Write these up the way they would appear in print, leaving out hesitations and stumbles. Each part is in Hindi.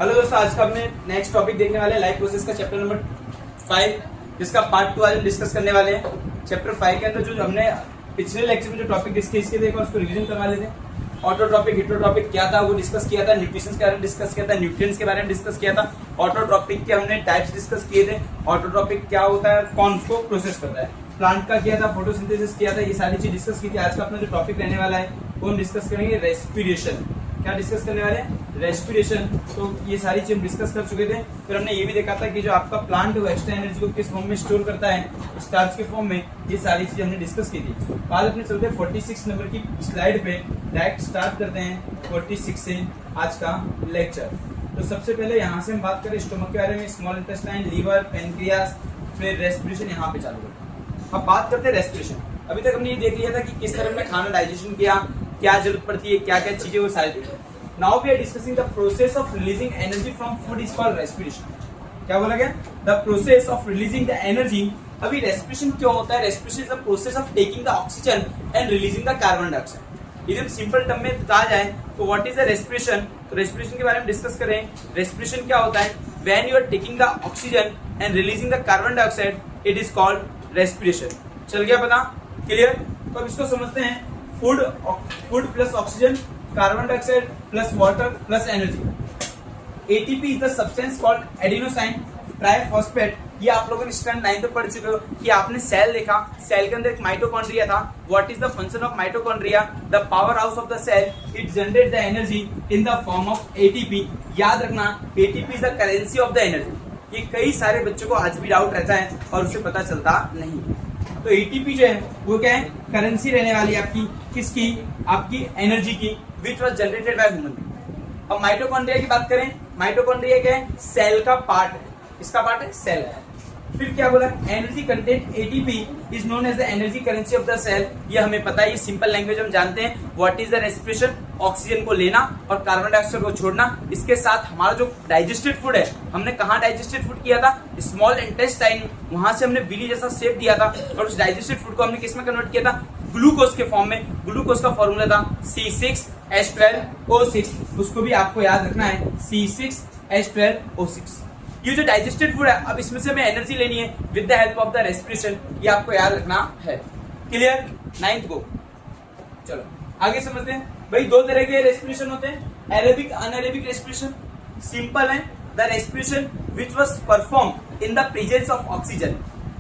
हेलो दोस्तों, आज का अपने नेक्स्ट टॉपिक देखने वाले हैं लाइफ प्रोसेस का चैप्टर नंबर 5, जिसका पार्ट 2 आज हम डिस्कस करने वाले हैं। चैप्टर 5 के अंदर जो हमने पिछले लेक्चर में जो टॉपिक डिस्कस किए थे उसको रिवीजन करवा लेते हैं। ऑटोट्रॉपिक हिटरोट्रॉपिक क्या था वो डिस्कस किया था, न्यूट्रिशन के बारे में डिस्कस किया था, न्यूट्रिएंट्स के बारे में डिस्कस किया था। ऑटोट्रॉपिक के हमने टाइप्स डिस्कस किए थे। ऑटोट्रॉपिक क्या होता है, कौन उसको प्रोसेस करता है, प्लांट का किया था, फोटोसिंथेसिस किया था, ये सारी चीज डिस्कस की थी। आज का अपना जो टॉपिक रहने वाला है वो हम डिस्कस करेंगे रेस्पिरेशन। क्या डिस्कस करने वाले हैं, रेस्पिरेशन। तो ये सारी चीज डिस्कस कर चुके थे। फिर हमने ये भी देखा था कि जो आपका प्लांट वो एक्स्ट्रा एनर्जी को किस फॉर्म में स्टोर करता है, स्टार्च के फॉर्म में। ये सारी चीजें हमने डिस्कस की थी। आज अपने चलते हैं 46 नंबर की स्लाइड पे, डायरेक्ट स्टार्ट करते हैं 46 से आज का लेक्चर। तो सबसे पहले यहाँ से हम बात करें स्टोमक के बारे में, स्मॉल इंटेस्टाइन, लीवर, पेनक्रियास, फिर रेस्पिरेशन यहाँ पे चालू करते हैं। अब बात करते हैं रेस्पिरेशन। अभी तक हमने ये देख लिया था कि किस तरह में खाना डाइजेशन किया, क्या जरूरत पड़ती है, क्या क्या चीजें, वो सारे देखें। Now we are discussing the process of releasing energy from food is called respiration. क्या बोला गया, the process of releasing the energy. अभी रेस्पिरेशन क्यों होता है, respiration is the process of taking the oxygen and releasing the carbon dioxide. एकदम सिंपल टर्म में कहा जाए तो व्हाट इज द रेस्पिरेशन। तो रेस्पिरेशन के बारे में डिस्कस करें। रेस्पिरेशन क्या होता है, when you are taking the oxygen and releasing the carbon dioxide, it is called respiration. चल गया पता, क्लियर। तो अब इसको समझते हैं। Food plus oxygen, carbon dioxide plus water plus energy. ATP is the substance called adenosine triphosphate. ये आप लोगों ने स्टैंडर्ड 9 में पढ़ चुके हो कि आपने सेल देखा, सेल के अंदर एक माइटोकॉन्ड्रिया था। What is the function of mitochondria, the power house of the cell, it generate the energy in the form of ATP. याद रखना, ATP is the currency of the energy. ये कई सारे बच्चों को आज भी डाउट रहता है और उसे पता चलता नहीं। तो एटीपी जो है वो क्या है, करेंसी रहने वाली है आपकी, किसकी, आपकी एनर्जी की, which was generated by human being. अब माइटोकॉन्ड्रिया की बात करें, माइटोकॉन्ड्रिया क्या है, सेल का पार्ट है। इसका पार्ट है सेल है। फिर क्या बोला, energy content ATP is known as the energy currency of the cell. ये हमें पता है, ये सिंपल लैंग्वेज हम जानते हैं। What is the respiration, oxygen को लेना और कार्बन डाइऑक्साइड को छोड़ना। इसके साथ हमारा जो डाइजेस्टेड फूड है, हमने कहाँ डाइजेस्टेड फूड किया था, स्मॉल इंटेस्टाइन, वहां से हमने बिली जैसा शेप दिया था और उस डाइजेस्टेड फूड को हमने किस में कन्वर्ट किया था, ग्लूकोज के फॉर्म में। ग्लूकोज का फॉर्मूला था C6H12O6। उसको भी आपको याद रखना है, C6H12O6। ये जो डाइजेस्टेड फूड है, अब इसमें से हमें एनर्जी लेनी है with the help of the respiration. ये आपको याद रखना है, क्लियर। 9th को चलो आगे समझते हैं। भाई दो तरह के रेस्पिरेशन होते हैं, एरोबिक अनएरोबिक रेस्पिरेशन। सिंपल है, the respiration which was perform in the presence of oxygen.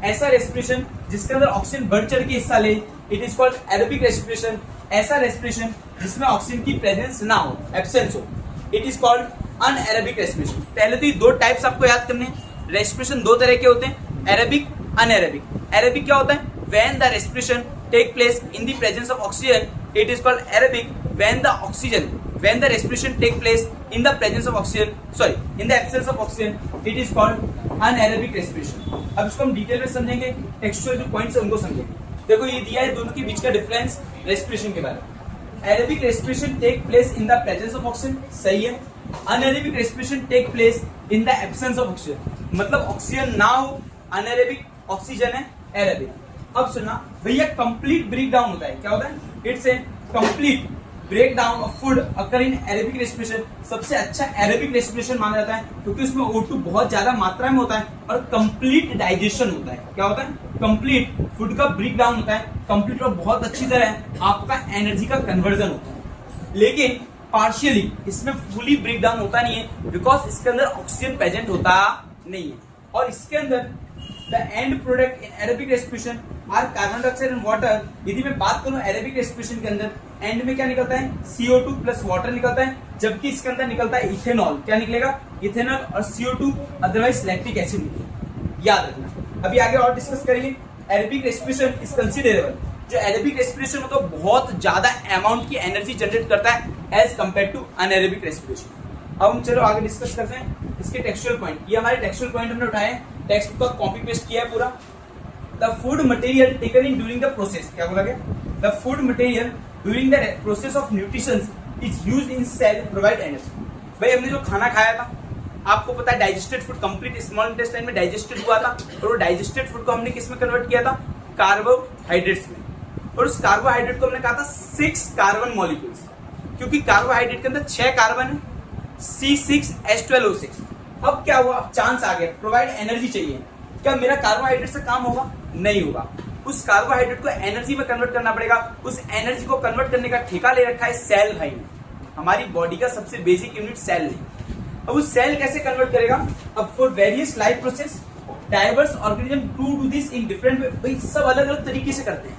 ऐसा रेस्पिरेशन जिसके अंदर ऑक्सीजन बढ़ चढ़ के हिस्सा ले, it is called aerobic respiration. ऐसा रेस्पिरेशन जिसमें ऑक्सीजन की प्रेजेंस ना हो, एब्सेंस हो, it is called anaerobic respiration. पहले तो ये दो टाइप्स आपको याद करने हैं। रेस्पिरेशन दो तरह के होते हैं, एरोबिक अनएरोबिक। एरोबिक क्या होता है, when the respiration take place in the presence of oxygen, it is called aerobic. When the respiration take place in the presence of oxygen, sorry in the absence of oxygen, it is called anaerobic respiration. अब इसको हम डिटेल में समझेंगे, टेक्सचुअल जो पॉइंट्स है उनको समझेंगे। देखो ये दिया है दोनों के बीच का डिफरेंस रेस्पिरेशन के बारे में। Aerobic respiration take place in the presence of oxygen, सही है। Anaerobic respiration take place in the absence of oxygen, मतलब ऑक्सीजन ना हो, अनएरोबिक, ऑक्सीजन है एरोबिक। अब सुनना भैया, कंप्लीट ब्रेक डाउन होता है। क्या होता है, it's a complete break down of food occur in aerobic respiration. सबसे अच्छा एरोबिक रेस्पिरेशन माना जाता है क्योंकि उसमें O2 बहुत ज्यादा मात्रा में होता है और कंप्लीट डाइजेशन होता है। क्या होता है, कंप्लीट फूड का ब्रेक डाउन होता है, कंप्लीट और बहुत अच्छी तरह आपका एनर्जी का कन्वर्जन होता है। लेकिन पार्शियली इसमें फुली ब्रेक डाउन होता नहीं है, बिकॉज इसके अंदर ऑक्सीजन प्रेजेंट होता नहीं है। और इसके अंदर the end product in aerobic respiration are carbon dioxide and water. यदि मैं बात करूं एरोबिक रेस्पिरेशन के अंदर, एंड में क्या निकलता है, CO2 प्लस वाटर निकलता है, जबकि इसके अंदर निकलता है इथेनॉल। क्या निकलेगा, इथेनॉल और CO2, अदरवाइज लैक्टिक एसिड निकलेगा। याद रखना, अभी आगे और डिस्कस करेंगे। Aerobic respiration is considerable. जो एरोबिक रेस्पिरेशन होता है बहुत ज्यादा अमाउंट की एनर्जी जनरेट करता है as compare to anaerobic respiration. अब हम चलो आगे डिस्कस करते हैं इसके टेक्सचुअल पॉइंट। ये हमारे टेक्सचुअल पॉइंट हमने उठाए, टेक्स्ट बुक का कॉपी पेस्ट किया है पूरा। The food material taken in during the process, क्या बोला गया, the food material during the process of nutrition is used in cell provide energy. भाई हमने जो खाना खाया था, आपको पता है digested food complete small intestine में डाइजेस्टेड हुआ था, और वो डाइजेस्टेड फूड को हमने किस में कन्वर्ट किया था, कार्बोहाइड्रेट्स में। और उस कार्बोहाइड्रेट को हमने कहा था 6 कार्बन मॉलिक्यूल्स, क्योंकि कार्बोहाइड्रेट के अंदर 6 कार्बन है C6H12O6। अब क्या हुआ, अब चांस आ गया, प्रोवाइड एनर्जी चाहिए। क्या मेरा कार्बोहाइड्रेट से काम होगा? नहीं होगा। उस कार्बोहाइड्रेट को एनर्जी में कन्वर्ट करना पड़ेगा। उस एनर्जी को कन्वर्ट करने का ठेका ले रखा है सेल भाई ने। हमारी बॉडी का सबसे बेसिक यूनिट सेल है। अब उस सेल कैसे कन्वर्ट करेगा? अब for various life process diverse organism to do this in different way. भाई सब अलग अलग तरीके से करते हैं।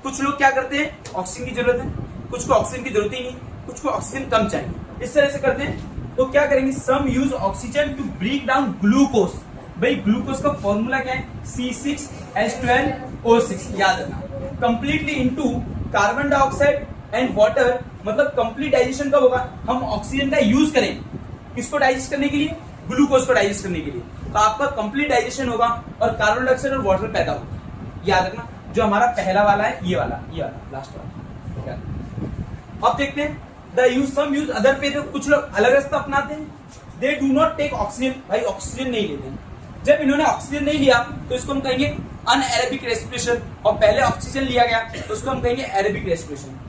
कुछ लोग क्या करते हैं, ऑक्सीजन की जरूरत है, कुछ को ऑक्सीजन की जरूरत ही नहीं, कुछ को ऑक्सीजन कम चाहिए, इस तरह से करते हैं। तो क्या करेंगे, some use oxygen to break down glucose. भाई ग्लूकोज का फॉर्मूला क्या है? C6H12O6। याद रखना, completely into carbon dioxide and water. मतलब कंप्लीट डाइजेशन कब होगा? हम ऑक्सीजन का यूज करें किसको डाइजेस्ट करने के लिए? ग्लूकोज को डाइजेस्ट करने के लिए। तो आपका कंप्लीट डाइजेशन होगा और कार्बन डाइऑक्साइड और वाटर पैदा होगा। याद रखना, जो हमारा पहला वाला है ये वाला लास्ट वाला। अब देखते हैं the use some use other पे। तो कुछ लोग अलग रास्ता अपनाते हैं। They do not take oxygen. भाई ऑक्सीजन नहीं लेते। जब इन्होंने ऑक्सीजन नहीं लिया तो इसको हम कहेंगे अनएरोबिक रेस्पिरेशन, और पहले ऑक्सीजन लिया गया तो उसको हम कहेंगे aerobic respiration.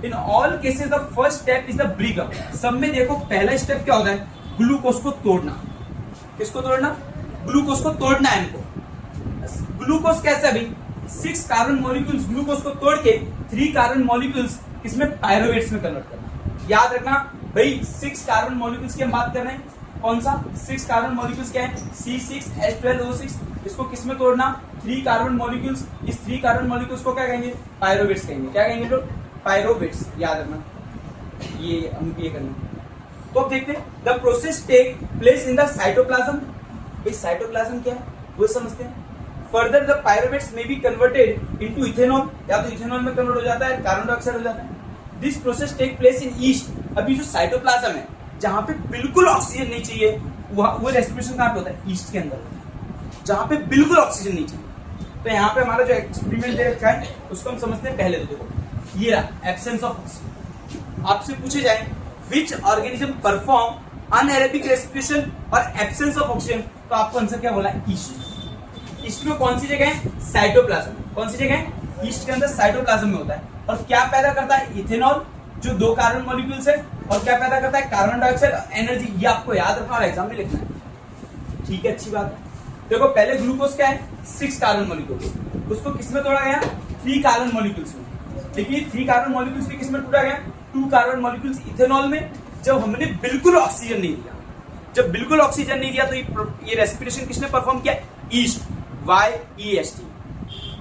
In all cases the first step is the breakup. सब में देखो पहला स्टेप क्या होता है? ग्लूकोज को तोड़ना। किसको तोड़ना? ग्लूकोज को तोड़ना है इनको। ग्लूकोज कैसा है भाई? 6 कार्बन मॉलिक्यूल्स ग्लूकोज को तोड़ के 3 कार्बन मॉलिक्यूल्स इसमें पायरुवेट्स में कन्वर्ट करना। याद रखना भाई 6 कार्बन मॉलिक्यूल्स की हम बात कर रहे हैं। कौन सा? 6 कार्बन मॉलिक्यूल्स क्या है? C6H12O6। इसको किसमें तोड़ना? 3 कार्बन मॉलिक्यूल्स। इस 3 कार्बन मॉलिक्यूल्स को क्या कहेंगे? पायरुवेट्स कहेंगे। क्या कहेंगे लोग? पायरुवेट्स। याद रखना, ये हम ये करना। तो अब देखते हैं the process take place in the cytoplasm. भाई साइटोप्लाज्म क्या है वो समझते हैं। Further the pyruvates may be converted into ethanol. या तो इथेनॉल में कन्वर्ट हो जाता है, कार्बन डाइऑक्साइड हो जाता है। This process take place in yeast. अभी जो साइटोप्लाज्म है जहां पे बिल्कुल ऑक्सीजन नहीं चाहिए, वो रेस्पिरेशन कहां पे होता है? ईस्ट के अंदर होता है, जहां पे बिल्कुल ऑक्सीजन नहीं चाहिए। तो यहाँ पे हमारा जो एक्सपेरिमेंट दे रखा है उसको हम समझते हैं। पहले तो देखो ये रहा एब्सेंस ऑफ ऑक्सीजन। आपसे पूछे जाए which organism perform anaerobic respiration और एब्सेंस ऑफ ऑक्सीजन, तो आपको आंसर क्या बोला? ईस्ट। ईस्ट में कौन सी जगह है? साइटोप्लाज्म। कौन सी जगह है? ईस्ट के अंदर साइटोप्लाज्म में होता है। और क्या पैदा करता है? इथेनॉल, जो 2 कार्बन मॉलिक्यूल्स है। और क्या पैदा करता है? Carbon dioxide, energy. ये आपको याद रखना और एग्जाम में लिखना है। ठीक है, अच्छी बात है। देखो पहले ग्लूकोज क्या है? 6 कार्बन मॉलिक्यूल्स। उसको किसमें तोड़ा गया? 3 कार्बन मॉलिक्यूल्स में। देखिए 3 कार्बन मॉलिक्यूल्स भी किसमें टूटा गया? 2 कार्बन मॉलिक्यूल्स इथेनॉल में। जब हमने बिल्कुल ऑक्सीजन नहीं दिया, जब बिल्कुल ऑक्सीजन नहीं दिया तो ये रेस्पिरेशन किसने परफॉर्म किया? ईस्ट। YEST।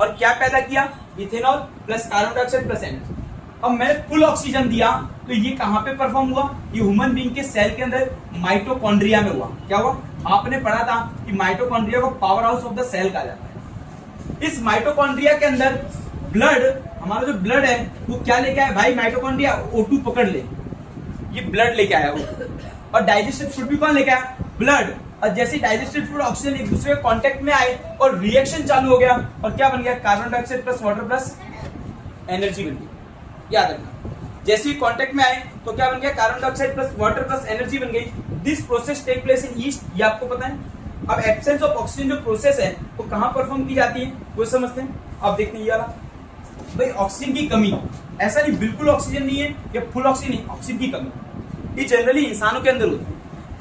और क्या पैदा किया? Ethanol plus carbon dioxide plus energy. अब मैंने फुल ऑक्सीजन दिया तो ये कहां पे परफॉर्म हुआ? ये ह्यूमन बीइंग के सेल के अंदर माइटोकॉन्ड्रिया में हुआ। क्या हुआ? आपने पढ़ा था कि माइटोकॉन्ड्रिया को power house of the cell कहा जाता है। इस माइटोकॉन्ड्रिया के अंदर ब्लड, हमारा जो ब्लड है वो क्या लेके आया भाई? माइटोकॉन्ड्रिया O2 पकड़ ले, ये ब्लड लेके आया वो। और डाइजेस्टेड फूड भी कौन लेके आया? ब्लड। और जैसे डाइजेस्टेड फूड ऑक्सीजन एक दूसरे के कांटेक्ट में आए और रिएक्शन चालू हो गया, और क्या बन गया? Carbon dioxide plus water plus energy बन गई। याद रखना, जैसे ही कांटेक्ट में आए तो क्या बन गया? Carbon dioxide plus water plus energy बन गई। This process take place in yeast, ये आपको पता है। अब एब्सेंस ऑफ ऑक्सीजन जो प्रोसेस है वो कहां परफॉर्म की जाती है वो समझते हैं। अब देखते हैं ये वाला भाई ऑक्सीजन की कमी। ऐसा नहीं बिल्कुल ऑक्सीजन नहीं है या फुल ऑक्सीजन नहीं, ऑक्सीजन की कमी। ये जनरली इंसानों के अंदर होती है।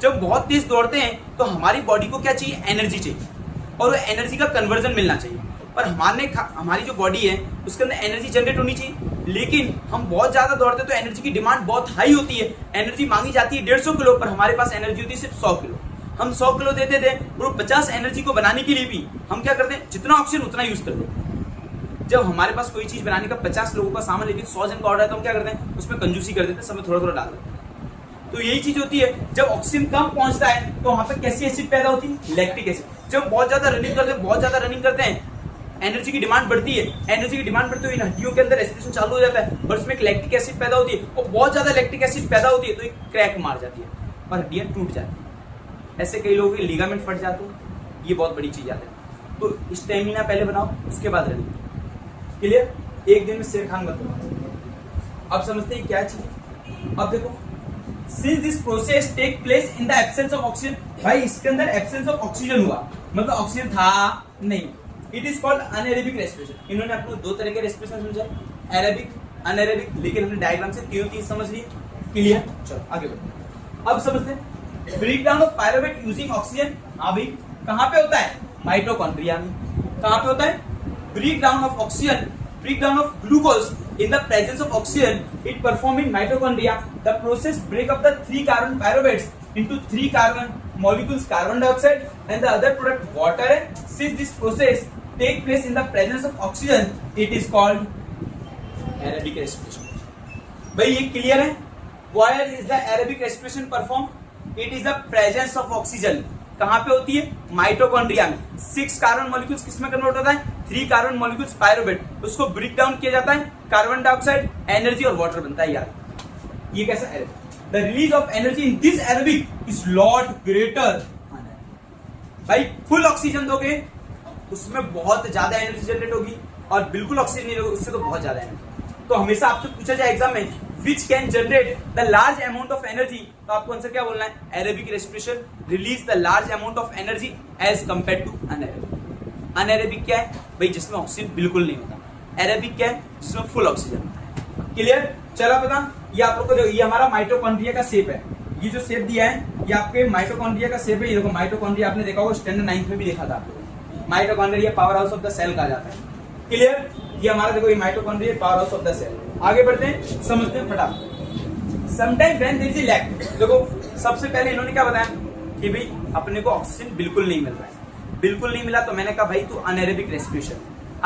जब बहुत तेज दौड़ते हैं तो हमारी बॉडी को क्या चाहिए? एनर्जी चाहिए, और वो एनर्जी का कन्वर्जन मिलना चाहिए। और हमारी जो बॉडी है उसके अंदर एनर्जी जनरेट होनी चाहिए। लेकिन हम बहुत ज्यादा दौड़ते हैं तो एनर्जी की डिमांड बहुत हाई होती है। एनर्जी मांगी जाती है 150 किलो, पर हमारे पास एनर्जी होती है सिर्फ 100 किलो। हम 100 किलो देते थे और 50 एनर्जी को बनाने के लिए भी हम क्या करते हैं? जितना ऑक्सीजन उतना यूज करते हैं। जब हमारे पास कोई चीज बनाने का 50 लोगों का सामान लेकिन 100 जन का ऑर्डर है तो हम क्या करते हैं? उसमें कंजूसी कर देते हैं, समय थोड़ा थोड़ा डाल देते हैं। तो यही चीज होती है, जब ऑक्सीजन कम पहुंचता है तो वहां पर कैसी एसिड पैदा होती है? Lactic acid. जब बहुत ज्यादा रनिंग करते हैं एनर्जी की डिमांड बढ़ती है। एनर्जी की डिमांड बढ़ती हुई हड्डियों के अंदर रेस्पिरेशन चालू हो जाता है और उसमें एक लैक्टिक एसिड पैदा होती है, और बहुत ज्यादा लैक्टिक एसिड पैदा होती है तो एक क्रैक मार जाती है और हड्डियां टूट जाती है। ऐसे कई लोगों के लिगामेंट फट जाते हैं। ये बहुत बड़ी चीज आती है। तो स्टेमिना पहले बनाओ, उसके बाद रनिंग। क्लियर? एक दिन में शेर खान मत बनाओ। अब समझते हैं क्या चीज। अब देखो since this process take place in the absence of oxygen. भाई इसके अंदर एब्सेंस ऑफ ऑक्सीजन हुआ, मतलब ऑक्सीजन था नहीं। It is called anaerobic respiration. इन्होंने आपको 2 तरह के रेस्पिरेशन समझा, एरोबिक, अनएरोबिक। लेकिन हमने डायग्राम से तीनों चीज समझ ली। क्लियर? चलो आगे बढ़ो। अब समझते हैं break down of pyruvate using oxygen. हाँ भाई, कहां पे होता है? माइटोकॉन्ड्रिया में। कहां पे होता है? Break down of oxygen, break down of glucose in the presence of oxygen, it perform in mitochondria. The process break up the 3 carbon pyruvates into 3 carbon molecules, carbon dioxide and the other product water. Since this process take place in the presence of oxygen, it is called aerobic respiration. भाई ये क्लियर है? Where is the aerobic respiration perform? It is the presence of oxygen. कहां पे होती है? माइटोकॉन्ड्रिया में। 6 कार्बन मॉलिक्यूल्स किसमें कन्वर्ट होता है? 3 कार्बन मॉलिक्यूल्स पायरुवेट, उसको ब्रेक डाउन किया जाता है, कार्बन डाइऑक्साइड, एनर्जी और वाटर बनता है। यार ये कैसा aerobic? The release of energy in this aerobic is lot greater. भाई फुल ऑक्सीजन दोगे उसमें बहुत ज्यादा एनर्जी जनरेट होगी, और बिल्कुल ऑक्सीजन नहीं दोगे उससे तो बहुत ज्यादा एनर्जी। तो हमेशा आपसे पूछा जाए एग्जाम में which can generate the large amount of energy, तो आपको आंसर क्या बोलना है? Aerobic respiration release the large amount of energy as compare to anaerobic. Anaerobic क्या है भाई? जिसमें ऑक्सीजन बिल्कुल नहीं होता। एरोबिक क्या है? जिसमें फुल ऑक्सीजन होता है। क्लियर? चलो पता, ये आप लोग को ये हमारा माइटोकॉन्ड्रिया का शेप है। ये जो शेप दिया है ये आपके माइटोकॉन्ड्रिया का शेप है। ये देखो माइटोकॉन्ड्रिया आपने देखा होगा स्टैंडर्ड 9th में भी देखा था आपको। Mitochondria power house of the cell कहा जाता है। क्लियर? ये हमारा देखो ये mitochondria power house of the cell. आगे बढ़ते हैं, समझते हैं फटाफट। Sometime when there is a lack, देखो सबसे पहले इन्होंने क्या बताया कि भाई अपने को ऑक्सीजन बिल्कुल नहीं मिल रहा है। बिल्कुल नहीं मिला तो मैंने कहा भाई तू अनएरोबिक रेस्पिरेशन।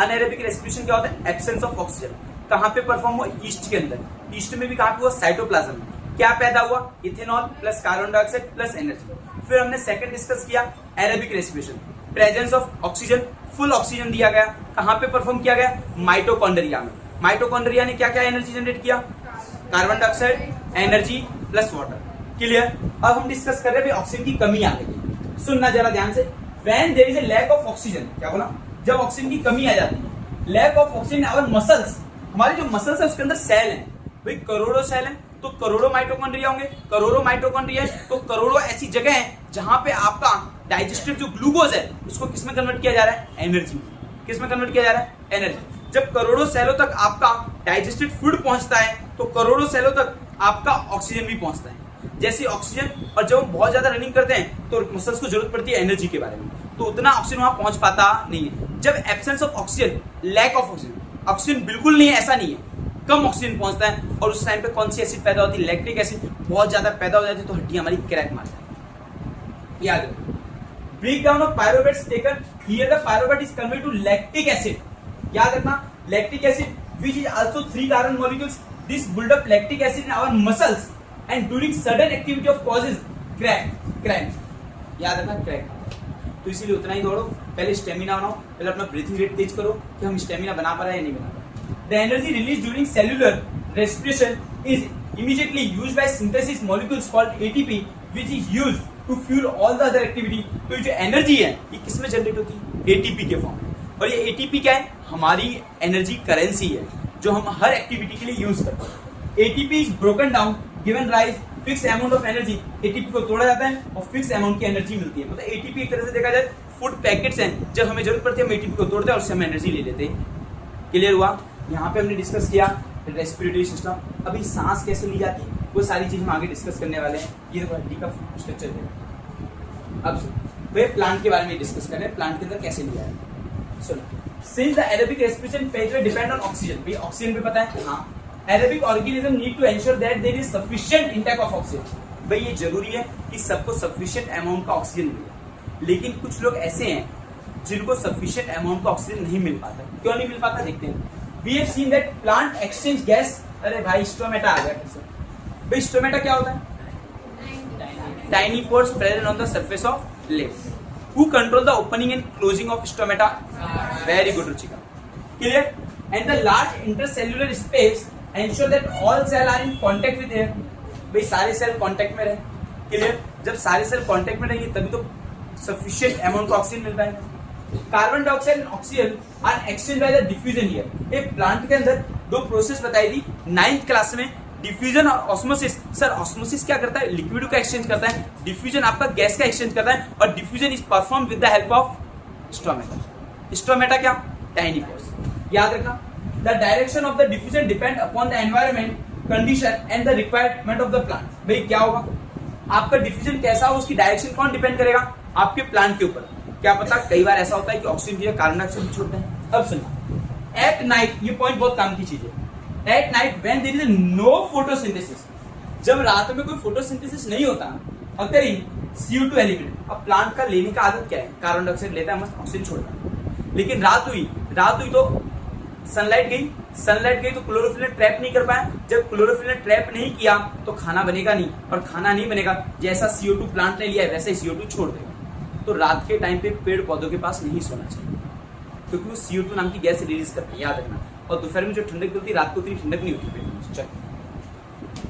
अनएरोबिक रेस्पिरेशन क्या होता है? Absence of oxygen. कहां पे परफॉर्म हुआ? ईस्ट के अंदर। ईस्ट में भी कहां पे हुआ? साइटोप्लाज्म में। क्या पैदा हुआ? Ethanol plus carbon dioxide plus energy. फिर हमने सेकंड डिस्कस किया aerobic respiration, presence of oxygen, full oxygen दिया गया। कहां पे परफॉर्म किया गया? माइटोकॉन्ड्रिया में। माइटोकॉन्ड्रिया ने क्या क्या एनर्जी जनरेट किया? Carbon dioxide, energy plus water. Clear? अब हम डिस्कस कर रहे हैं ऑक्सीजन की कमी आ गई। सुनना जरा ध्यान से। When there is a lack of oxygen, क्या बोला? जब ऑक्सीजन की कमी आ जाती है। Lack of oxygen our muscles, हमारे जो मसल्स है उसके अंदर सेल है भाई, करोड़ों सेल है, तो करोड़ों माइटोकॉन्ड्रिया होंगे। करोड़ों माइटोकॉन्ड्रिया है तो करोड़ों ऐसी जगह है जहां पे आपका डाइजेस्टेड जो ग्लूकोज है उसको किसमें कन्वर्ट किया जा रहा है? एनर्जी। किसमें कन्वर्ट किया जा रहा है? एनर्जी। जब करोड़ों सेलों तक आपका डाइजेस्टेड फूड पहुंचता है तो करोड़ों सेलों तक आपका ऑक्सीजन भी पहुंचता है। जैसे ऑक्सीजन, और जब हम बहुत ज्यादा रनिंग करते हैं तो मसल्स को जरूरत पड़ती है एनर्जी के बारे में, तो उतना ऑक्सीजन वहां पहुंच पाता नहीं है। जब absence of oxygen, lack of oxygen, oxygen बिल्कुल नहीं है ऐसा नहीं है, कम ऑक्सीजन पहुंचता है, और उस टाइम पे कौन सी एसिड पैदा होती है? लैक्टिक एसिड बहुत ज्यादा पैदा हो जाती है तो हड्डी हमारी क्रैक मार जाती है। याद रखो, break down of pyruvates taken here the pyruvate is converted to lactic acid. याद रखना, lactic acid which is also 3 carbon molecules. This build up lactic acid in our muscles and during sudden activity of causes cramp. याद रखना क्रैक। तो इसीलिए उतना ही दौड़ो, पहले स्टेमिना बनाओ, पहले अपना ब्रीथिंग रेट तेज करो कि हम स्टेमिना बना पा रहे हैं या नहीं बना पा रहे। The energy released during cellular respiration is immediately used by synthesis molecules called ATP, which is used to fuel all the other activity. तो ये जो एनर्जी है ये किसमें जनरेट होती है? ATP के फॉर्म में। और ये ATP क्या है? हमारी एनर्जी करेंसी है जो हम हर एक्टिविटी के लिए यूज करते हैं। ATP is broken down given rise fix amount of energy. ATP को तोड़ा जाता है और फिक्स अमाउंट की एनर्जी मिलती है। मतलब ATP एक तरह से देखा जाए फूड पैकेट्स हैं, जब हमें जरूरत पड़ती है हम ATP को तोड़ते हैं और उससे हम एनर्जी ले लेते हैं। क्लियर हुआ? यहाँ पे हमने डिस्कस किया रेस्पिरेटरी सिस्टम। अभी सांस कैसे ली जाती है वो सारी चीज हम आगे डिस्कस करने वाले हैं। ये देखो हड्डी का स्ट्रक्चर है। अब वे प्लांट के बारे में डिस्कस कर रहे हैं, प्लांट के अंदर कैसे लिया है। सुनो, since the aerobic respiration pathway depend on oxygen, भाई ऑक्सीजन पे पता है? हाँ। Aerobic organism need to ensure that there is sufficient intake of oxygen. भाई ये जरूरी है कि सबको sufficient amount का ऑक्सीजन मिले, लेकिन कुछ लोग ऐसे हैं जिनको sufficient amount का ऑक्सीजन नहीं मिल पाता। क्यों नहीं मिल पाता देखते हैं। We have seen that plant exchange gas, अरे भाई स्टोमेटा आ गया फिर से। भाई स्टोमेटा क्या होता है? Tiny pores present on the surface of leaves. Who control the opening and closing of stomata? Very good, Ruchika. Clear? And the large intercellular space ensure that all cells are in contact with air. भाई सारे सेल कांटेक्ट में रहे। क्लियर? जब सारे सेल कांटेक्ट में रहेंगे तभी तो सफिशिएंट अमाउंट का ऑक्सीजन मिल पाएगा। Carbon dioxide and oxygen are exchange by the diffusion here. एक प्लांट के अंदर दो प्रोसेस बताई थी 9th क्लास में, डिफ्यूजन और ऑस्मोसिस। सर ऑस्मोसिस क्या करता है? लिक्विड का एक्सचेंज करता है। डिफ्यूजन आपका गैस का एक्सचेंज करता है, और diffusion is perform with the help of stomata. Stomata क्या? Tiny pores. याद रखना, the direction of the diffusion depend upon the environment condition and the requirement of the plant. भाई क्या होगा? आपका डिफ्यूजन कैसा हो उसकी डायरेक्शन कौन डिपेंड करेगा? आपके प्लांट के ऊपर। क्या पता कई बार ऐसा होता है कि ऑक्सीजन की जगह कार्बन डाइऑक्साइड छोड़ते हैं। अब सुनना, एट नाइट, ये पॉइंट बहुत काम की चीज है। At night when there is no photosynthesis, जब रात में कोई फोटोसिंथेसिस नहीं होता, अकरिंग CO2 एलिमेंट। अब प्लांट का लेने का आदत क्या है? कार्बन डाइऑक्साइड लेता है, मस्त ऑक्सीजन छोड़ता है। लेकिन रात हुई तो सनलाइट गई तो क्लोरोफिल ने ट्रैप नहीं कर पाया। जब क्लोरोफिल ने ट्रैप नहीं किया तो खाना बनेगा नहीं, और खाना नहीं बनेगा, जैसा CO2 प्लांट ने लिया है वैसे ही CO2 छोड़ देगा। तो रात के टाइम पे पेड़ पौधों के पास नहीं सोना चाहिए, क्योंकि वो CO2 नाम की गैस रिलीज करते हैं, याद रखना। और दोपहर में जो ठंडक मिलती है, रात को उतनी ठंडक नहीं होती पेड़ में। चलो,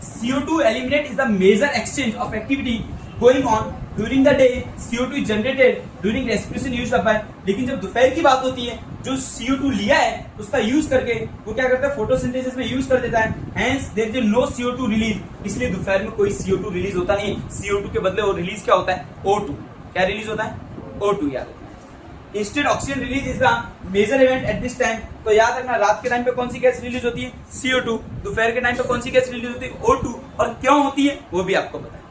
CO2 eliminate is the major exchange of activity going on during the day. CO2 is generated during respiration used up by। लेकिन जब दोपहर की बात होती है, जो CO2 लिया है उसका यूज करके वो क्या करता है? फोटोसिंथेसिस में यूज कर देता है। Hence there is no CO2 release, इसलिए दोपहर में कोई CO2 रिलीज होता नहीं। CO2 के बदले वो रिलीज क्या होता है? O2। क्या रिलीज होता है? O2, याद रखना। Instead oxygen release is the major event at this time. तो याद रखना, रात के टाइम पे कौन सी गैस रिलीज होती है? CO2। दोपहर के टाइम पे कौन सी गैस रिलीज होती है? O2। और क्यों होती है वो भी आपको पता है।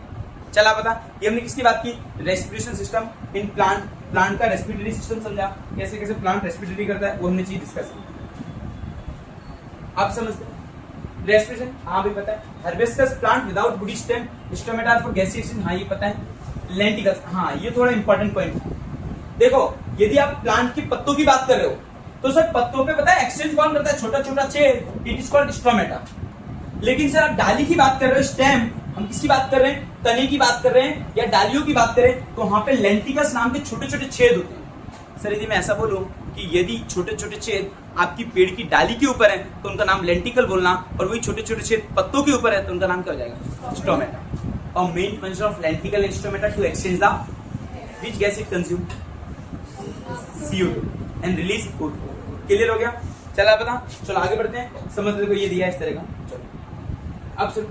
चला पता, ये हमने किसकी बात की? Respiration system in plant. Plant का रेस्पिरेटरी सिस्टम समझा, कैसे कैसे प्लांट रेस्पिरेटरी करता है, वो हमने चीज डिस्कस की। आप समझते रेस्पिरेशन? हाँ भी पता है। Herbaceous plant without woody stem, stomata for gaseation, हाँ ये पता है। लेंटिकल्स, हाँ ये थोड़ा इंपॉर्टेंट पॉइंट है। देखो, यदि आप प्लांट की पत्तों की बात कर रहे हो तो सर पत्तों पे पता है एक्सचेंज कौन करता है? छोटा छोटा छेद, इट इज कॉल्ड स्टोमेटा। लेकिन सर आप डाली की बात कर रहे हो, स्टेम, हम किसकी बात कर रहे हैं? तने की बात कर रहे हैं या डालियों की बात करें, तो वहां पे लेंटिकल्स नाम के छोटे छोटे छेद होते हैं। सर यदि मैं ऐसा बोलूं कि यदि छोटे छोटे छेद आपकी पेड़ की डाली के ऊपर है तो उनका नाम लेंटिकल बोलना, और वही छोटे छोटे छेद पत्तों के ऊपर है तो उनका नाम क्या हो जाएगा? स्टोमेटा। और main function of lenticel and stomata to exchange the which gas it consume? CO2 and release O2। Clear हो गया? चला पता? चलो आगे बढ़ते हैं। समझ देखो, ये दिया इस तरह का। चलो अब सुनो,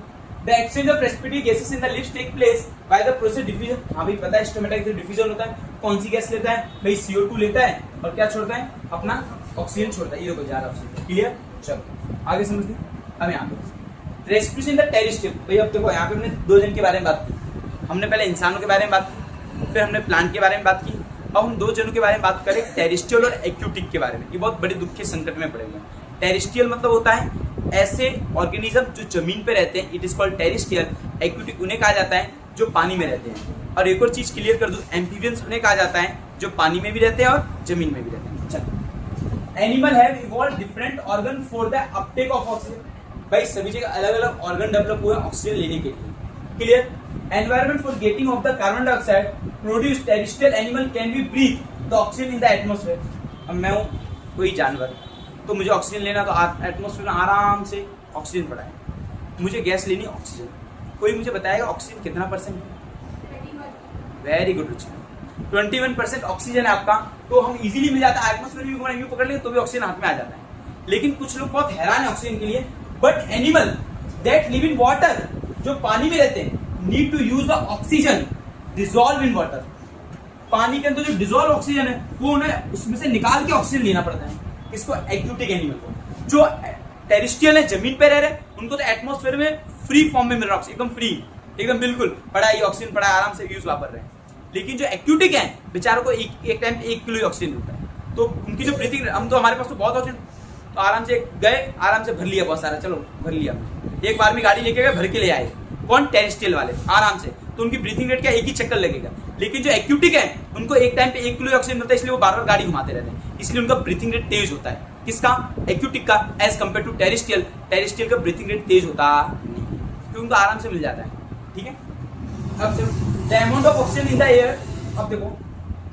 the exchange of respiratory gases in the leaves take place by the process diffusion. हाँ भाई पता है, स्टोमेटा से डिफ्यूजन होता है। कौन सी गैस लेता है भाई? CO2 लेता है, और क्या छोड़ता है? अपना ऑक्सीजन छोड़ता है। ये देखो जा रहा है। क्लियर? चलो आगे समझते हैं। अब यहाँ पे रेस्पिरेशन इन द टेरिस्ट्रियल। भाई अब देखो, यहाँ पे हमने दो जन के बारे में बात की। हमने पहले इंसानों के बारे में बात की, फिर हमने प्लांट के बारे में बात की। अब हम दो जनों के बारे में बात करें, टेरिस्ट्रियल और एक्यूटिक के बारे में। ये बहुत बड़े दुख के संकट में पड़े हुए हैं। टेरिस्ट्रियल मतलब होता है ऐसे ऑर्गेनिज्म जो जमीन पे रहते हैं, it is called terrestrial. Aquatic उन्हें कहा जाता है जो पानी में रहते हैं। और एक और चीज क्लियर कर दूं, एम्फीबियंस उन्हें कहा जाता है जो पानी में भी रहते हैं और जमीन में भी रहते हैं। चलो, animal have evolve different organ for the Uptake of oxygen. भाई सभी जगह अलग अलग ऑर्गन डेवलप हुए ऑक्सीजन लेने के लिए। Clear? Environment for getting of the carbon dioxide produced, terrestrial animal can be breathe the oxygen in the atmosphere। अब मैं हूँ कोई जानवर, तो मुझे ऑक्सीजन लेना, तो एटमोस्फेयर में आराम से ऑक्सीजन पड़ा है। मुझे गैस लेनी ऑक्सीजन। कोई मुझे बताएगा ऑक्सीजन कितना परसेंट है? वेरी गुड रुचि, 21% ऑक्सीजन है आपका। तो हम इजीली मिल जाता है, एटमोस्फेयर भी पकड़ लेंगे तो भी ऑक्सीजन हाथ में आ जाता है। लेकिन कुछ लोग बहुत हैरान है ऑक्सीजन के लिए। But animal that live in water, जो पानी में रहते हैं, need to use the oxygen dissolve in water. पानी के अंदर जो डिसॉल्व ऑक्सीजन है वो उन्हें उसमें से निकाल के ऑक्सीजन लेना पड़ता है। किसको? एक्यूटिक एनिमल को। जो टेरिस्ट्रियल है, जमीन पे रह रहे, उनको तो एटमॉस्फेयर में फ्री फॉर्म में मिल रहा है, एकदम फ्री, एकदम बिल्कुल पड़ा है ऑक्सीजन, पड़ा है, आराम से यूज वापर रहे हैं। लेकिन जो एक्यूटिक है बेचारों को एक टाइम 1 किलो ऑक्सीजन मिलता है। तो उनकी जो ब्रीथिंग, हम तो हमारे पास तो बहुत ऑक्सीजन, तो आराम से गए, आराम से भर लिया बहुत सारा, चलो भर लिया, एक बार में गाड़ी लेके गए, भर के ले आए। कौन? टेरिस्ट्रियल वाले, आराम से। तो उनकी ब्रीथिंग रेट क्या? एक ही चक्कर लगेगा। लेकिन जो एक्यूटिक है उनको एक टाइम पे 1 किलो ऑक्सीजन मिलता है, इसलिए वो बार बार गाड़ी घुमाते रहते हैं, इसलिए उनका ब्रीथिंग रेट तेज होता है। किसका? एक्यूटिक का, as compare to terrestrial. Terrestrial का ब्रीथिंग रेट तेज होता नहीं, क्योंकि उनको आराम से मिल जाता है। ठीक है? अब the amount of oxygen in the air, अब देखो,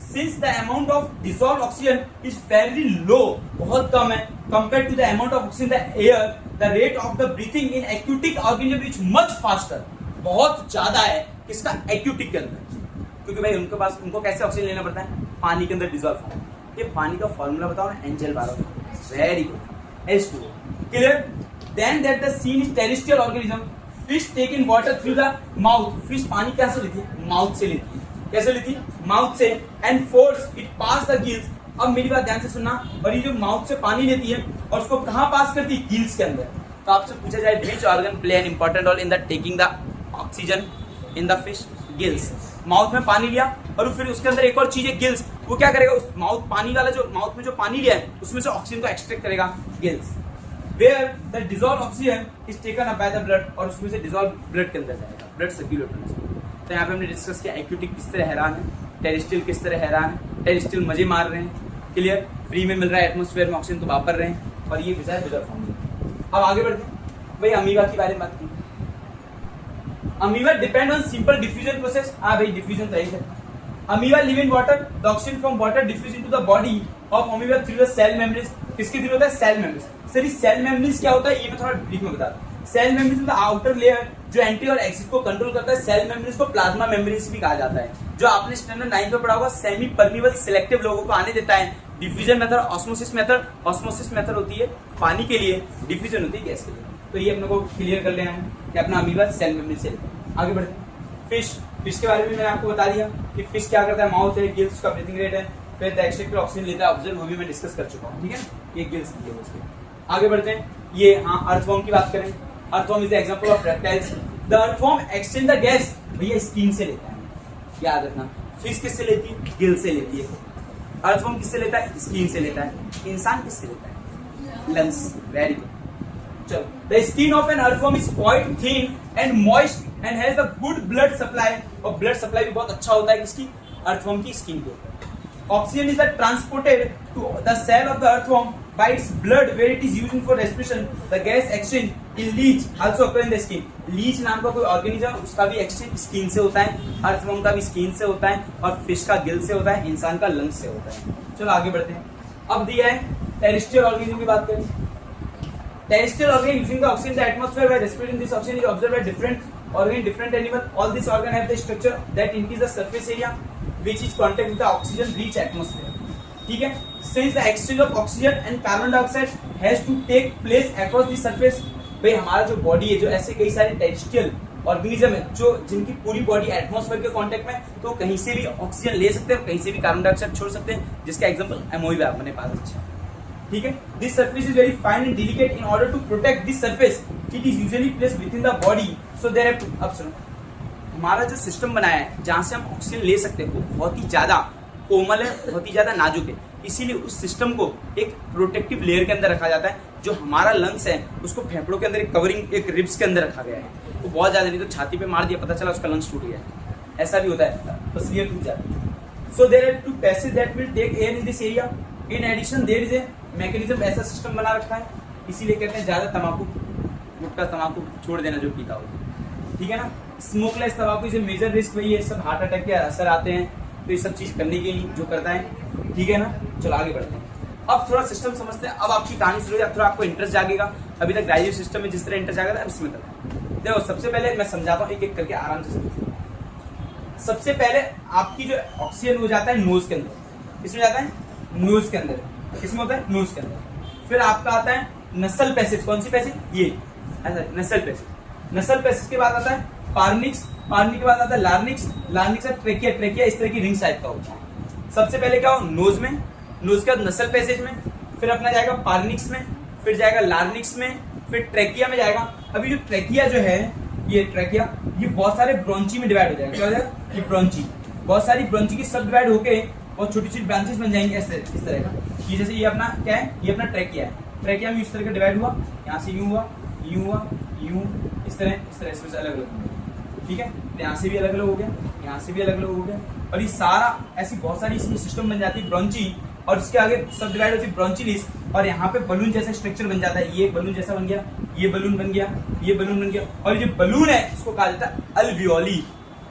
since the amount of dissolve oxygen is very low, बहुत कम है, compare to the amount of oxygen in the air, the rate of the breathing in aquatic organism is much faster, बहुत ज्यादा है। किसका? एक्यूटिक के अंदर, क्योंकि भाई उनके पास, उनको कैसे ऑक्सीजन लेना पड़ता है? पानी के अंदर डिसॉल्व फॉर्म। ये पानी का फॉर्मूला बताओ ना, Angel 12। Very good, H2O। Clear? Then that the scene is terrestrial organism, fish take in water through the mouth. Fish पानी कैसे लेती है? माउथ से लेती है। कैसे लेती? माउथ से। And force it pass the gills. अब मेरी बात ध्यान से सुनना, और ये जो माउथ से पानी लेती है और उसको कहाँ पास करती है? गिल्स के अंदर। तो आपसे पूछा जाए, which organ play an important role in the taking the oxygen in the fish? Gills. Mouth में पानी लिया और फिर उसके अंदर एक और चीज है गिल्स, वो क्या करेगा, उस माउथ पानी वाला जो माउथ में जो पानी लिया है उसमें से ऑक्सीजन को एक्सट्रैक्ट करेगा, gills. Where the dissolve oxygen is taken up by the blood, और उसमें से डिसॉल्व ब्लड के अंदर जाएगा, ब्लड सर्कुलेट होने से। तो यहाँ पे हमने डिस्कस किया एक्यूटिक किस तरह हैरान है, टेरिस्टियल किस तरह हैरान है। टेरिस्टियल मजे मार रहे हैं, क्लियर, फ्री में मिल रहा है एटमोस्फेयर में ऑक्सीजन तो वापर रहे हैं, और ये विजय बिजर फॉर्म में। अब आगे बढ़ते हैं भाई, अमीबा के बारे में बात की। Amoeba depend on simple diffusion process. हाँ भाई, डिफ्यूजन तो है। Amoeba live in water, the oxygen from water diffuse into the body of amoeba through the cell membrane. किसके थ्रू होता है, सेल मेम्ब्रेन। सर इस सेल मेम्ब्रेन क्या होता है ये मैं थोड़ा ब्रीफ में बता दूं। Cell membrane is the outer layer जो एंट्री और एग्जिट को कंट्रोल करता है। सेल मेम्ब्रेन को प्लाज्मा मेम्ब्रेन भी कहा जाता है, जो आपने स्टैंडर्ड 9 में पढ़ा होगा। सेमी परमिबल सिलेक्टिव लोगों को आने देता है। Diffusion method, osmosis method, osmosis method होती है पानी के लिए, डिफ्यूजन होती है गैस के लिए। तो ये अपने को क्लियर कर लेना है कि अपना अमीबा सेल मेम्ब्रेन से। आगे बढ़ते हैं, फिश। फिश के बारे में मैंने आपको बता दिया कि फिश क्या करता है, माउथ है, गिल्स, उसका ब्रीथिंग रेट है, फिर द एक्सट्रैक्टेड ऑक्सीजन लेता है, ऑब्जर्व, वो भी मैं डिस्कस कर चुका हूँ, ठीक है। ये गिल्स की है उसके। आगे बढ़ते हैं, ये हाँ अर्थवॉर्म की बात करें। Earthworm is the example of reptiles. The earthworm exchange the gas, भैया स्किन से लेता है, याद रखना। फिश किससे लेती है, गिल से लेती है। अर्थवॉर्म किससे लेता है, स्किन से लेता है। इंसान किससे लेता है, लंग्स। Very good. चलो, the skin of an earthworm is quite thin and moist and has the good blood supply, और ब्लड सप्लाई भी बहुत अच्छा होता है किसकी, अर्थवॉर्म की स्किन के। Oxygen is transported to the cell of the earthworm by its blood where it is used for respiration. The gas exchange in leech also occur in the skin. Leech नाम का कोई ऑर्गेनिज्म, उसका भी एक्सचेंज स्किन से होता है, अर्थवॉर्म का भी स्किन से होता है, और फिश का गिल से होता है, इंसान का लंग से होता है। चलो आगे बढ़ते हैं। अब दिया है टेरेस्ट्रियल ऑर्गेनिज्म की बात करें। Terrestrial organism using the oxygen the atmosphere by respirating this oxygen is observed by different organ, different animal. All this organ have the structure that increase the surface area which is contact with the oxygen reach atmosphere, ठीक है। Since the exchange of oxygen and carbon dioxide has to take place across the surface, भाई हमारा जो बॉडी है, जो ऐसे कई सारे टेरेस्ट्रियल ऑर्गेनिज्म है जो जिनकी पूरी बॉडी एटमॉस्फेयर के कांटेक्ट में, तो कहीं से भी ऑक्सीजन ले सकते हैं और कहीं से भी कार्बन डाइऑक्साइड छोड़ सकते हैं, जिसका एग्जांपल अमोइबा अपने पास अच्छा, ठीक है। This surface is very fine and delicate. In order to protect this surface it is usually placed within the body, so there have to. अब सुनो, हमारा जो सिस्टम बनाया है जहां से हम ऑक्सीजन ले सकते हैं वो बहुत ही ज्यादा कोमल है, बहुत ही ज्यादा नाजुक है, इसीलिए उस सिस्टम को एक प्रोटेक्टिव लेयर के अंदर रखा जाता है। जो हमारा लंग्स है उसको फेफड़ों के अंदर एक कवरिंग, एक रिब्स के अंदर रखा गया है। वो बहुत ज्यादा नहीं तो छाती पे मार दिया, पता चला उसका लंग्स टूट गया, ऐसा भी होता है, बस ये टूट जाता है। So there are two passage that will take air in this area. In addition there is a mechanism, ऐसा सिस्टम बना रखा है, इसीलिए कहते हैं ज्यादा तंबाकू, गुटखा तंबाकू छोड़ देना जो पीता हो, ठीक है ना। स्मोकलेस तंबाकू इज ए मेजर रिस्क, वही ये सब हार्ट अटैक के असर आते हैं, तो ये सब चीज करने के लिए जो करता है, ठीक है ना। चलो आगे बढ़ते हैं, अब थोड़ा सिस्टम समझते हैं। अब आपकी कहानी शुरू हो, थोड़ा आपको इंटरेस्ट जागेगा। अभी तक ग्रेजुएट सिस्टम में जिस तरह इंटरेस्ट जागा था, अब इसमें करते हैं। देखो सबसे पहले मैं समझाता हूँ एक एक करके, आराम से समझो। सबसे पहले आपकी जो ऑक्सीजन हो जाता है नोज के अंदर, इसमें जाता है नोज के अंदर, किसमें होता है, नोज के अंदर। फिर आपका आता है नसल पैसेज, कौन सी पैसेज, ये ऐसा नसल पैसेज। नसल पैसेज के बाद आता है पार्निक्स, पार्निक के बाद आता है लार्निक्स, लार्निक्स से ट्रेकिया, ट्रेकिया इस तरह की रिंग टाइप का होता है। सबसे पहले क्या हो, नोज में, नोज के बाद नसल पैसेज में, फिर अपना जाएगा पार्निक्स में, फिर जाएगा लार्निक्स में, फिर ट्रेकिया में जाएगा। अभी जो ट्रेकिया जो है, ये ट्रेकिया, ये बहुत सारे ब्रोंची में डिवाइड हो जाएगा। क्या हो जाएगा, ये ब्रोंची, बहुत सारी ब्रोंची की सब डिवाइड होके बहुत छोटी छोटी ब्रांचेस बन जाएंगे ऐसे, इस तरह का। ये जैसे ये अपना क्या है, ये अपना ट्रेकिया है, ट्रेकिया में इस तरह का डिवाइड हुआ, यहाँ से यूं हुआ, यूं हुआ, यूं, इस तरह इसमें से अलग अलग, ठीक है। यहाँ से भी अलग अलग हो गया, यहाँ से भी अलग अलग हो गया, और ये सारा ऐसी बहुत सारी इसमें सिस्टम बन जाती है ब्रोंची, और इसके आगे सब डिवाइड होती है ब्रोंचिलिस, और यहाँ पे बलून जैसा स्ट्रक्चर बन जाता है। ये बलून जैसा बन गया, ये बलून बन गया, ये बलून बन गया, और ये जो बलून है इसको कहा जाता है अल्वियोली।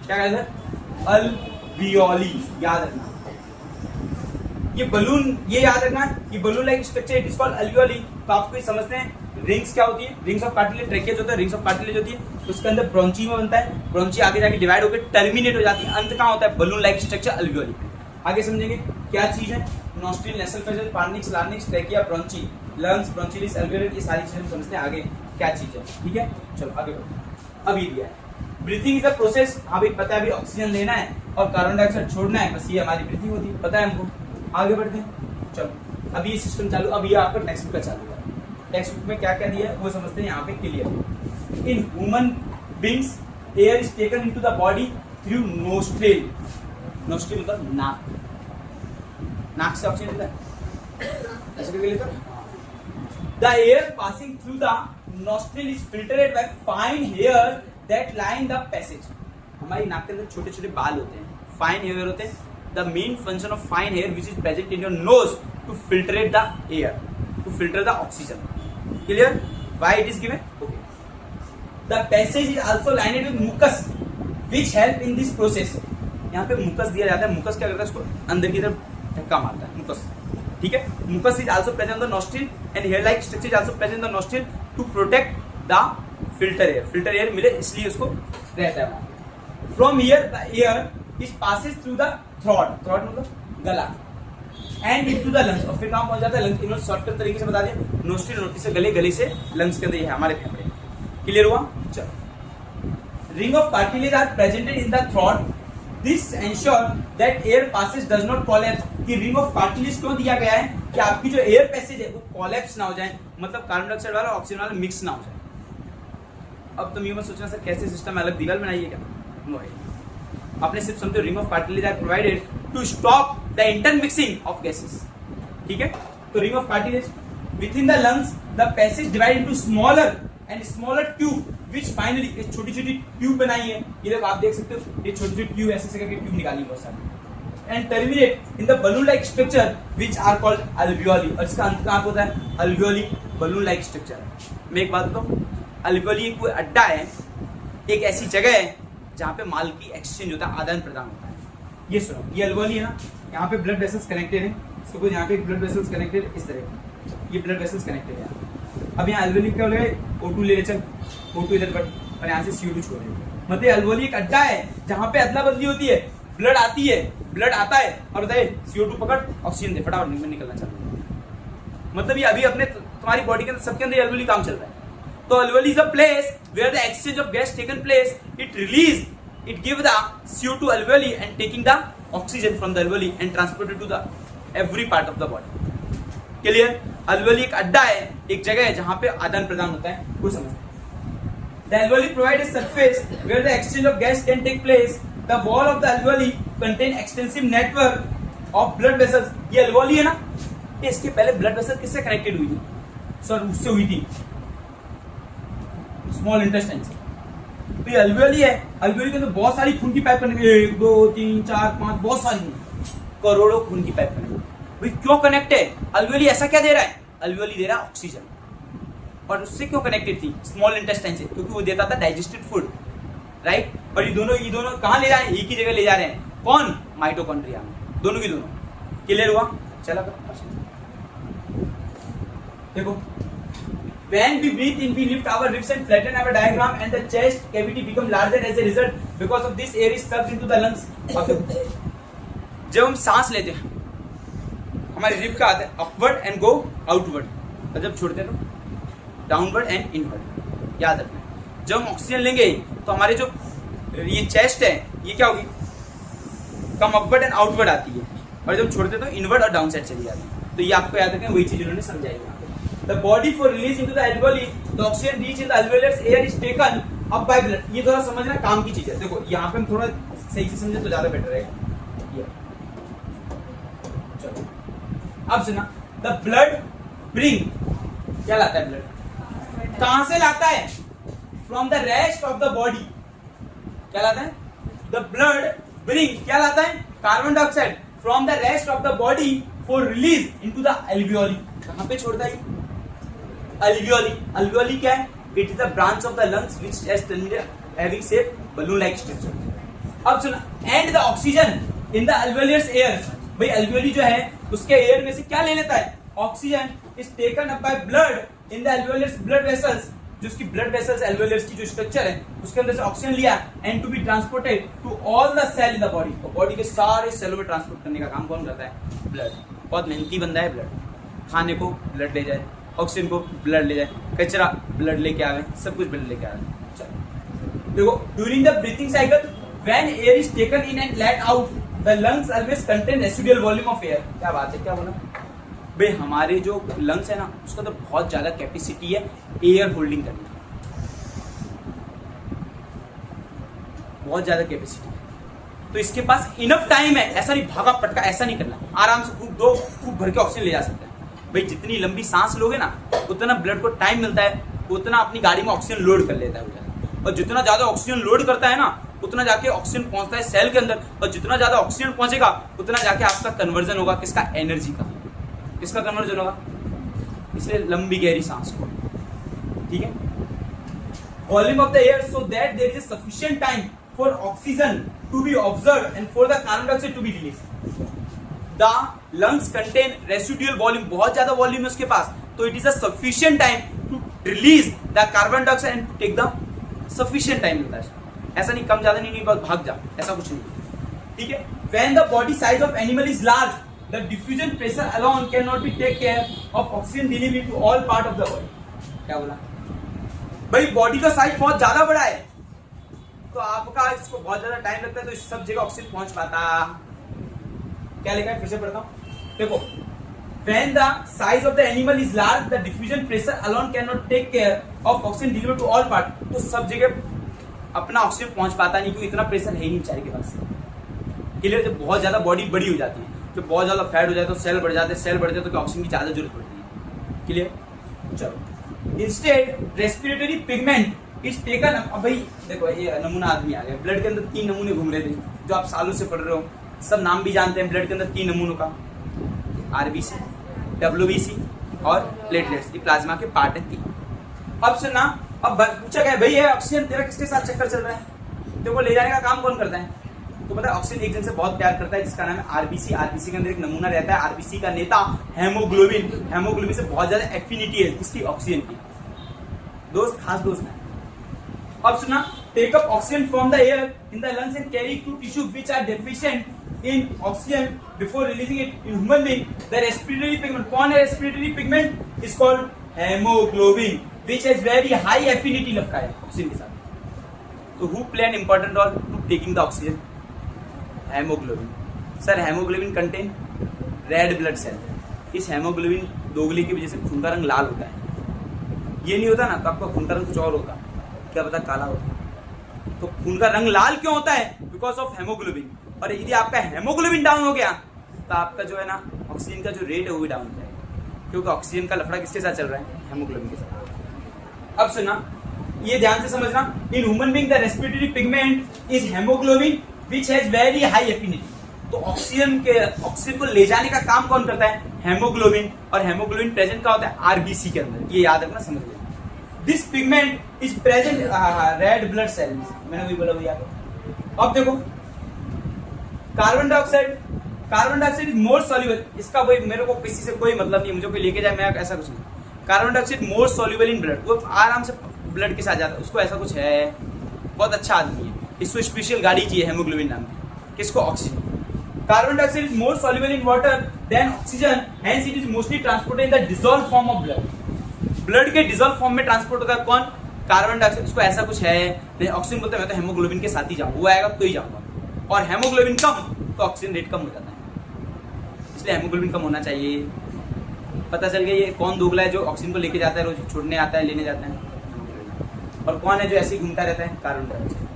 क्या कहा जाता है, अल्वियोली, याद रखना ये बलून, ये याद रखना, ये balloon like structure it is called alveoli. तो आपको ये समझते हैं रिंग्स क्या होती है, रिंग्स ऑफ कार्टिलेज, ट्रेकिया जो होता है रिंग्स ऑफ कार्टिलेज होती है, उसके अंदर ब्रोंची में बनता है, ब्रोंची आगे जाके डिवाइड होकर टर्मिनेट हो जाती है, अंत कहाँ होता है, बलून लाइक स्ट्रक्चर अल्वियोली। आगे समझेंगे क्या चीज है, nostril, nasal passages, pharynx, larynx, trachea, bronchi, lungs, bronchioles, alveoli, ये सारी चीजें समझते हैं आगे क्या चीज है, ठीक है। चलो आगे बढ़ो। अभी दिया है ब्रीथिंग इज अ प्रोसेस, हाँ भाई पता है, अभी ऑक्सीजन लेना है और कार्बन डाइऑक्साइड छोड़ना है, बस ये हमारी ब्रीथिंग होती है, पता है हमको। आगे बढ़ते हैं, चलो अभी ये सिस्टम चालू, अब ये आपका टेक्स्ट बुक का चालू है। टेक्स्ट बुक में क्या क्या दिया है वो समझते हैं यहाँ पे clear. In human beings air is taken into the body through nostril. Nostril मतलब नाक, नाक से ऑक्सीजन लेता है, ऐसे करके लेता है। The air passing through the nostril is filtered by fine hair that line the passage। हमारी नाक के अंदर छोटे छोटे बाल होते हैं, फाइन हेयर होते हैं। The main function of fine hair which is present in your nose to filtrate the air, to filter the oxygen. Clear? Why it is given? Okay. The passage is also lined with mucus which help in this process। यहाँ पे मुकस दिया जाता है। मुकस क्या करता है, उसको अंदर की तरफ धक्का मारता है, मुकस। ठीक है, mucus is also present in the nostril and hair like structure is also present in the nostril to protect the filter air. Filter air मिले इसलिए उसको रहता है। From here the air is passes through the throat, throat मतलब गला, एंड इनटू द लंग्स। और फिर कहां पहुंच जाता है? लंग्स। इन्होंने शॉर्टकट तरीके से बता दिया, नोस्ट्रिल नोस्ट्रिल से गले, गले से लंग्स के अंदर ये है हमारे फेफड़े। क्लियर हुआ? चलो, ring of cartilage are presented in the throat. This ensure that air passage does not collapse. कि रिंग ऑफ कार्टिलेज क्यों दिया गया है कि आपकी जो एयर पैसेज है वो कोलैप्स ना हो जाए, मतलब कार्बन डाइऑक्साइड वाला ऑक्सीजन वाला मिक्स ना हो जाए। अब तुम ये मत सोचना सर कैसे सिस्टम अलग दीवार बनाइए क्या, नो है। आपने सिर्फ समझो ring of cartilage are provided to stop the intermixing of gases. ठीक है, तो ring of cartilage within the lungs the passage divide into smaller and smaller tube which finally, एक छोटी छोटी ट्यूब बनाई है। ये देखो आप देख सकते हो, ये छोटी छोटी ट्यूब ऐसे करके ट्यूब निकाली बहुत सारी, and terminate in the balloon like structure which are called alveoli. और इसका अंत कहां होता है? Alveoli, balloon like structure. मैं एक बात बताऊं, अल्वियोली एक कोई अड्डा है, एक ऐसी जगह है जहां पे माल की एक्सचेंज होता है, आदान प्रदान होता है। ये सुनो, ये अल्वियोली है ना, यहाँ पे ब्लड वेसल्स कनेक्टेड है। सपोज यहाँ पे एक ब्लड वेसल्स कनेक्टेड इस तरह, ये ब्लड वेसल्स कनेक्टेड है। अब यहाँ अल्वियोली क्या बोले, O2 ले ले, चल O2 इधर बढ़, और यहाँ से CO2 छोड़ दे। मतलब अल्वियोली एक अड्डा है जहां पे अदला बदली होती है, ब्लड आती है, ब्लड आता है और बताइए CO2 पकड़, ऑक्सीजन दे, फटाफट निकलना चाहिए। मतलब ये अभी अपने तुम्हारी बॉडी के अंदर सबके अंदर अल्वियोली काम चल रहा है। तो alveoli is a place where the exchange of gas taken place, it release, it give the CO2 alveoli and taking the oxygen from the alveoli and transported to the every part of the body. Clear? Alveoli एक अड्डा है, एक जगह है जहां पे आदान प्रदान होता है, कोई समझ। The alveoli provide a surface where the exchange of gas can take place. The wall of the alveoli contain extensive network of blood vessels. ये alveoli है ना, ये इसके पहले blood vessel किससे कनेक्टेड हुई थी? सर उससे हुई थी, स्मॉल इंटेस्टाइन से। तो ये alveoli है, alveoli के अंदर बहुत सारी खून की पाइप कनेक्ट, 1 2 3 4 5 बहुत सारी, करोड़ों खून की पाइप कनेक्ट। भाई क्यों कनेक्ट है? alveoli ऐसा क्या दे रहा है? alveoli दे रहा है ऑक्सीजन। और उससे क्यों कनेक्टेड थी? स्मॉल इंटेस्टाइन से, क्योंकि वो देता था डाइजेस्टेड फूड, राइट। और ये दोनों कहां ले जा रहे हैं? एक ही जगह ले जा रहे हैं, कौन? माइटोकॉन्ड्रिया में, दोनों की दोनों। क्लियर हुआ? चला देखो, when we breathe in we lift our ribs and flatten our diaphragm and the chest cavity become larger as a result because of this air is sucked into the lungs। जब हम सांस लेते हैं हमारी रिब का आता है अपवर्ड एंड गो आउटवर्ड, और जब छोड़ते हैं तो डाउनवर्ड एंड इनवर्ड। याद रखना, जब हम ऑक्सीजन लेंगे तो हमारे जो ये चेस्ट है ये क्या होगी? कम अपवर्ड एंड आउटवर्ड आती है, और जब छोड़ते तो इनवर्ड और डाउन साइड चली जाती है। तो ये आपको याद रखना, वही चीज उन्होंने समझाई है। The body for release into the alveoli, the oxygen reach in the alveolus air is taken up by blood. ये थोड़ा समझना काम की चीज है। देखो यहाँ पे हम थोड़ा सही से समझे तो ज्यादा बेटर रहेगा। चलो अब सुना, द ब्लड ब्रिंग, क्या लाता है ब्लड? कहां से लाता है? From the rest of the body. क्या लाता है? द ब्लड ब्रिंग क्या लाता है? Carbon dioxide from the rest of the body for release into the alveoli। कहां पे छोड़ता है? alveoli। alveoli क्या है? It is the branch of the lungs which is having shape balloon like structure। अब सुना, and the oxygen in the alveolus air. भाई alveoli जो है उसके एयर में से क्या ले लेता है? Oxygen is taken up by blood in the alveolus blood vessels, जो उसकी ब्लड वेसल्स alveolus की जो स्ट्रक्चर है उसके अंदर से ऑक्सीजन लिया and to be transported to all the cell in the body. और बॉडी के सारे सेलों में ट्रांसपोर्ट करने का काम कौन करता है? ब्लड। बहुत मेहनती बंदा है ब्लड। खाने को ब्लड ले जाए, ऑक्सीजन को ब्लड ले जाए, कचरा ब्लड लेके आवे, सब कुछ ब्लड लेके आवे। चलो देखो, during the breathing cycle when air is taken in and let out the lungs always contain residual volume of air. क्या बात है, क्या बोला भाई? हमारे जो लंग्स है ना उसका तो बहुत ज्यादा कैपेसिटी है एयर होल्डिंग करने की, बहुत ज्यादा कैपेसिटी है। तो इसके पास इनफ टाइम है, ऐसा नहीं भागा पटका, ऐसा नहीं करना, आराम से खूब दो, खूब भर के ऑक्सीजन ले जा सकते हैं भाई। जितनी लंबी सांस लोगे ना उतना ब्लड को टाइम मिलता है, उतना अपनी गाड़ी में ऑक्सीजन लोड कर लेता है, और जितना ज्यादा ऑक्सीजन लोड करता है ना उतना जाके ऑक्सीजन पहुंचता है सेल के अंदर, और जितना ज्यादा ऑक्सीजन पहुंचेगा उतना जाके आपका कन्वर्जन होगा किसका, एनर्जी का, किसका कन्वर्जन होगा, इसलिए लंबी गहरी सांस को, ठीक है। Volume of the air so that there is sufficient time for oxygen to be observe and for the carbon dioxide to be release. The lungs contain residual volume, बहुत ज्यादा वॉल्यूम है उसके पास, तो it is a sufficient time to release the carbon dioxide and take the sufficient time मिलता है। ऐसा नहीं कम ज्यादा नहीं बस भाग जा, ऐसा कुछ नहीं, ठीक है। When the body size of animal is large the diffusion pressure alone can not be take care of oxygen delivery to all part of the body. क्या बोला भाई, बॉडी का साइज बहुत ज्यादा बड़ा है तो आपका इसको बहुत ज्यादा टाइम लगता है, तो इस सब जगह ऑक्सीजन पहुंच पाता। क्या लिखा है, फिर से पढ़ता हूं, देखो। When the size of the animal is large, the diffusion pressure alone cannot take care of oxygen delivery to all part. तो सब जगह अपना ऑक्सीजन पहुंच पाता नहीं, क्योंकि इतना प्रेशर है ही नहीं बेचारे के पास। क्लियर। जब बहुत ज्यादा बॉडी बड़ी हो जाती है, जब बहुत ज्यादा फैट हो जाए तो सेल बढ़ जाते हैं, सेल बढ़ जाए तो ऑक्सीजन की ज्यादा जरूरत पड़ती है। क्लियर। चलो, instead respiratory pigment is taken. अब भाई देखो ये नमूना आदमी आ गया, ब्लड के अंदर 3 नमूने घूम रहे थे जो आप सालों से पढ़ रहे हो, सब नाम भी जानते हैं ब्लड के अंदर 3 नमूनों का, आरबीसी, डब्ल्यूबीसी और प्लेटलेट्स, ये प्लाज्मा के पार्ट है 3। अब सुनना, अब पूछा गया भाई ये ऑक्सीजन तेरा किसके साथ चक्कर चल रहा है, तो वो ले जाने का काम कौन करता है, तो पता है ऑक्सीजन एक जन से बहुत प्यार करता है जिसका नाम है आरबीसी। आरबीसी के अंदर एक नमूना रहता है, आरबीसी का नेता हेमोग्लोबिन, हेमोग्लोबिन से बहुत ज्यादा एफिनिटी है किसकी, ऑक्सीजन की, दोस्त, खास दोस्त है। अब सुना, take up oxygen from the air in the lungs and carry to tissue which are deficient in oxygen before releasing it in human being. The respiratory pigment, कौन है respiratory pigment, is called hemoglobin which has very high affinity लगता है ऑक्सीजन के साथ। तो who play an important role to taking the oxygen? hemoglobin. Sir hemoglobin contain red blood cell। इस hemoglobin दोगली की वजह से खून का रंग लाल होता है। ये नहीं होता ना तो आपका खून का रंग कुछ और होता, क्या पता काला होता। तो खून का रंग लाल क्यों होता है, बिकॉज ऑफ हेमोग्लोबिन। और यदि आपका हेमोग्लोबिन डाउन हो गया तो आपका जो है ना ऑक्सीजन का जो रेट है वो भी डाउन हो जाएगा, क्योंकि ऑक्सीजन का लफड़ा किसके साथ चल रहा है, हेमोग्लोबिन के साथ। अब सुना, ये ध्यान से समझना, in human being the respiratory pigment is haemoglobin which has very high affinity. तो ऑक्सीजन को ले जाने का काम कौन करता है, हेमोग्लोबिन, और हेमोग्लोबिन प्रेजेंट का होता है आरबीसी के अंदर, ये याद रखना, समझ लेना। This pigment is present red blood cells, मैंने वही बोला भैया। अब देखो carbon dioxide is more soluble, इसका कोई मेरे को किसी से कोई मतलब नहीं, मुझे कोई लेके जाए मैं ऐसा कुछ नहीं। Carbon dioxide more soluble in blood, वो आराम से ब्लड के साथ जाता है, उसको ऐसा कुछ है, बहुत अच्छा आदमी है, इसको स्पेशल गाड़ी चाहिए हेमोग्लोबिन नाम की, किसको, oxygen. Carbon dioxide is more soluble in water than oxygen, hence it is mostly transported in the dissolve form of blood. Blood के डिसॉल्व फॉर्म में ट्रांसपोर्ट होता है कौन, कार्बन डाइऑक्साइड, उसको ऐसा कुछ है, ऑक्सीजन बोलते हैं मैं तो हेमोग्लोबिन के साथ ही जाऊँ, वो आएगा तो ही जाऊंगा, और हेमोग्लोबिन कम तो ऑक्सीजन रेट कम हो जाता है, इसलिए हेमोग्लोबिन कम होना चाहिए। पता चल गया ये कौन दोगला है जो ऑक्सीजन को लेके जाता है, रोज छोड़ने आता है, लेने जाता है, और कौन है जो ऐसे ही घूमता रहता है, carbon dioxide.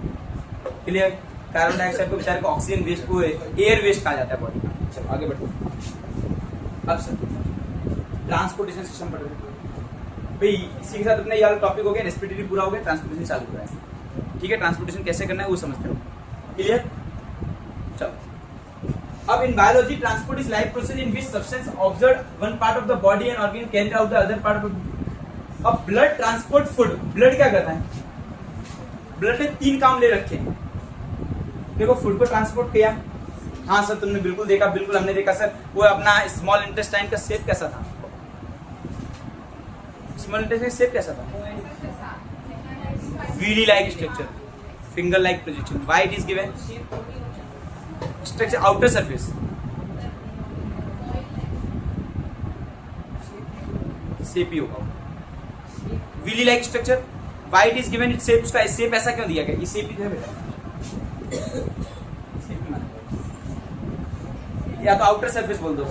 Clear. Carbon dioxide को बेचारे को ऑक्सीजन वेस्ट को एयर वेस्ट कहा जाता है बॉडी का। चलो आगे बढ़ो। अब सर ट्रांसपोर्टेशन सिस्टम पढ़ रहे भाई, इसी के साथ अपना ये टॉपिक हो गया, रेस्पिरेटरी पूरा हो गया, ट्रांसपोर्टेशन चालू हो रहा है। ठीक है, ट्रांसपोर्टेशन कैसे करना है वो समझते हो। क्लियर। चलो, अब in biology transport is life process in which substance observe one part of the body and organ carry out the other part of. अब ब्लड ट्रांसपोर्ट फूड, ब्लड क्या करता है, ब्लड ने 3 काम ले रखे हैं। देखो फूड को ट्रांसपोर्ट किया, हाँ सर तुमने बिल्कुल देखा, बिल्कुल हमने देखा सर, वो अपना स्मॉल इंटेस्टाइन का शेप कैसा था, स्मॉल इंटेस्टाइन शेप कैसा था, villi like structure, finger like projection, why it is given structure, outer surface, shape ही होगा, villi like structure, why it is given it shape, उसका शेप ऐसा क्यों दिया गया, ये शेप ही था बेटा, या तो आउटर सरफेस बोल दो,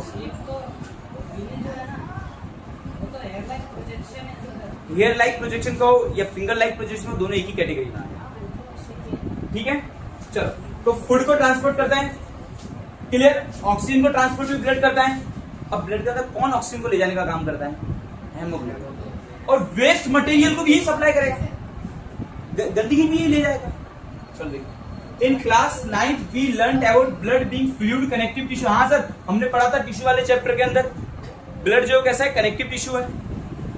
हेयर लाइक प्रोजेक्शन को या फिंगर लाइक प्रोजेक्शन को, दोनों एक ही कैटेगरी में। ठीक है, चलो तो फूड को ट्रांसपोर्ट करता है, क्लियर। ऑक्सीजन को ट्रांसपोर्ट भी ब्लड करता है। अब ब्लड के अंदर कौन ऑक्सीजन को ले जाने का काम करता है? हेमोग्लोबिन। और वेस्ट मटेरियल को भी यही सप्लाई करेगा, गंदगी भी यही ले जाएगा। चलो देखिए, in class 9th we learn about blood being fluid connective tissue. हाँ सर, हमने पढ़ा था टिश्यू वाले चैप्टर के अंदर, ब्लड जो कैसा है, कनेक्टिव टिश्यू है।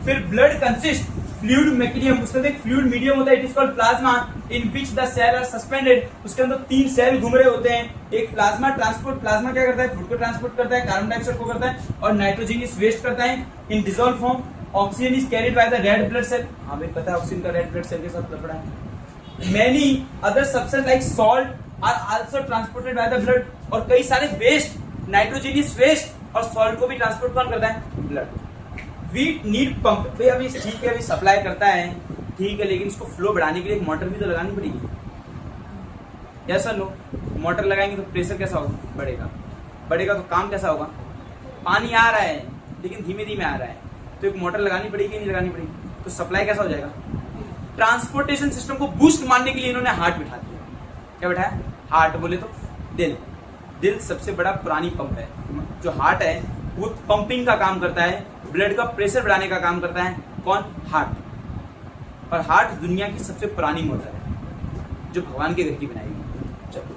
फिर ब्लड कंसिस्ट फ्लूइड मीडियम, उसके अंदर एक फ्लूइड मीडियम होता है, it is called plasma, in which the cell are suspended. उसके अंदर 3 सेल घूम रहे होते हैं। एक प्लाज्मा ट्रांसपोर्ट, प्लाज्मा क्या करता है? फूड को ट्रांसपोर्ट करता है, कार्बन डाइऑक्साइड को करता है, और नाइट्रोजन इज वेस्ट करता है in dissolve form. Oxygen is carried by the red blood cell. हाँ भाई पता है, ऑक्सीजन का रेड ब्लड सेल के साथ लफड़ा है। Many other substance like salt are also transported by the blood. और कई सारे वेस्ट, नाइट्रोजन इज वेस्ट, और सॉल्ट को भी ट्रांसपोर्ट कौन करता है? ब्लड। We need pump. भाई अभी ठीक है, अभी सप्लाई करता है, ठीक है, लेकिन इसको फ्लो बढ़ाने के लिए एक मोटर भी तो लगानी पड़ेगी। Yes sir no? मोटर लगाएंगे तो प्रेशर कैसा होगा? बढ़ेगा। बढ़ेगा तो काम कैसा होगा? पानी आ रहा है लेकिन धीमे धीमे आ रहा है, तो एक मोटर लगानी पड़ेगी, नहीं लगानी पड़ेगी? तो सप्लाई कैसा हो जाएगा? ट्रांसपोर्टेशन सिस्टम को बूस्ट मारने के लिए इन्होंने हार्ट बिठा दिया। क्या बिठाया? हार्ट बोले तो दिल। दिल सबसे बड़ा पुरानी पंप है। जो हार्ट है वो पंपिंग का काम करता है, ब्लड का प्रेशर बढ़ाने का काम करता है। कौन? हार्ट। और हार्ट दुनिया की सबसे पुरानी मोटर है, जो भगवान के घर की बनाई गई। चलो,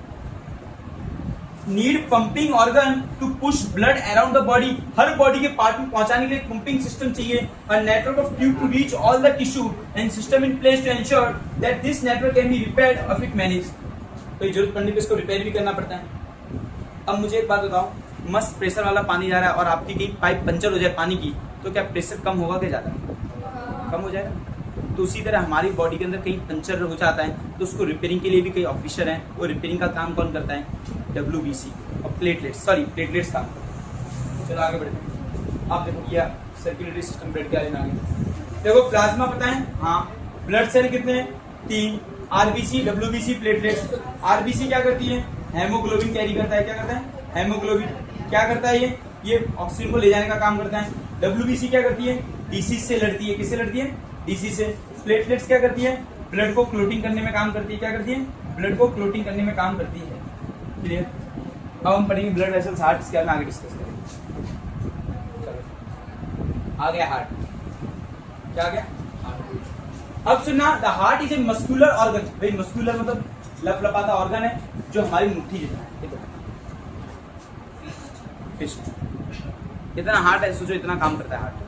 need pumping organ to push blood around the body. हर बॉडी के पार्ट में पहुंचाने के लिए पंपिंग सिस्टम चाहिए। A network of tube to reach all the tissue and system in place to ensure that this network can be repaired of it manage. तो जरूरत पड़ने पे इसको रिपेयर भी करना पड़ता है। अब मुझे एक बात बताओ, मस्त प्रेशर वाला पानी जा रहा है और आपकी कहीं पाइप पंचर हो जाए पानी की, तो क्या प्रेशर कम होगा कि ज्यादा? कम हो जाएगा। तो उसी तरह हमारी बॉडी के अंदर कहीं पंचर हो जाता है, तो उसको रिपेयरिंग के लिए भी कई ऑफिसर हैं। वो रिपेयरिंग का काम कौन करता है? WBC और प्लेटलेट्स काम करता है। चलो आगे बढ़ते हैं। आप देखो ये सर्कुलेटरी सिस्टम ब्लड क्या लेना आगे। देखो प्लाज्मा पता है, हाँ। ब्लड सेल कितने हैं? 3। RBC, WBC, platelets. RBC क्या करती है? हेमोग्लोबिन कैरी करता है। क्या करता है? हेमोग्लोबिन। क्या करता है ये ऑक्सीजन को ले जाने का काम करता है। WBC क्या करती है? डिसीज से लड़ती है। किससे लड़ती है? डिसीज से। प्लेटलेट्स क्या करती है? ब्लड को क्लोटिंग करने में काम करती है। क्या करती है? ब्लड को क्लोटिंग करने में काम करती है। क्लियर? अब हम पढ़ेंगे ब्लड वेसल्स, हार्ट, इसके बारे में आगे डिस्कस करेंगे। चलो आ गया हार्ट। क्या आ गया? हार्ट। अब सुनना, the heart is a muscular organ. भाई मस्कुलर मतलब लपलपाता ऑर्गन है, जो हमारी मुट्ठी जितना है। इतना हार्ट है, सोचो इतना काम करता है heart.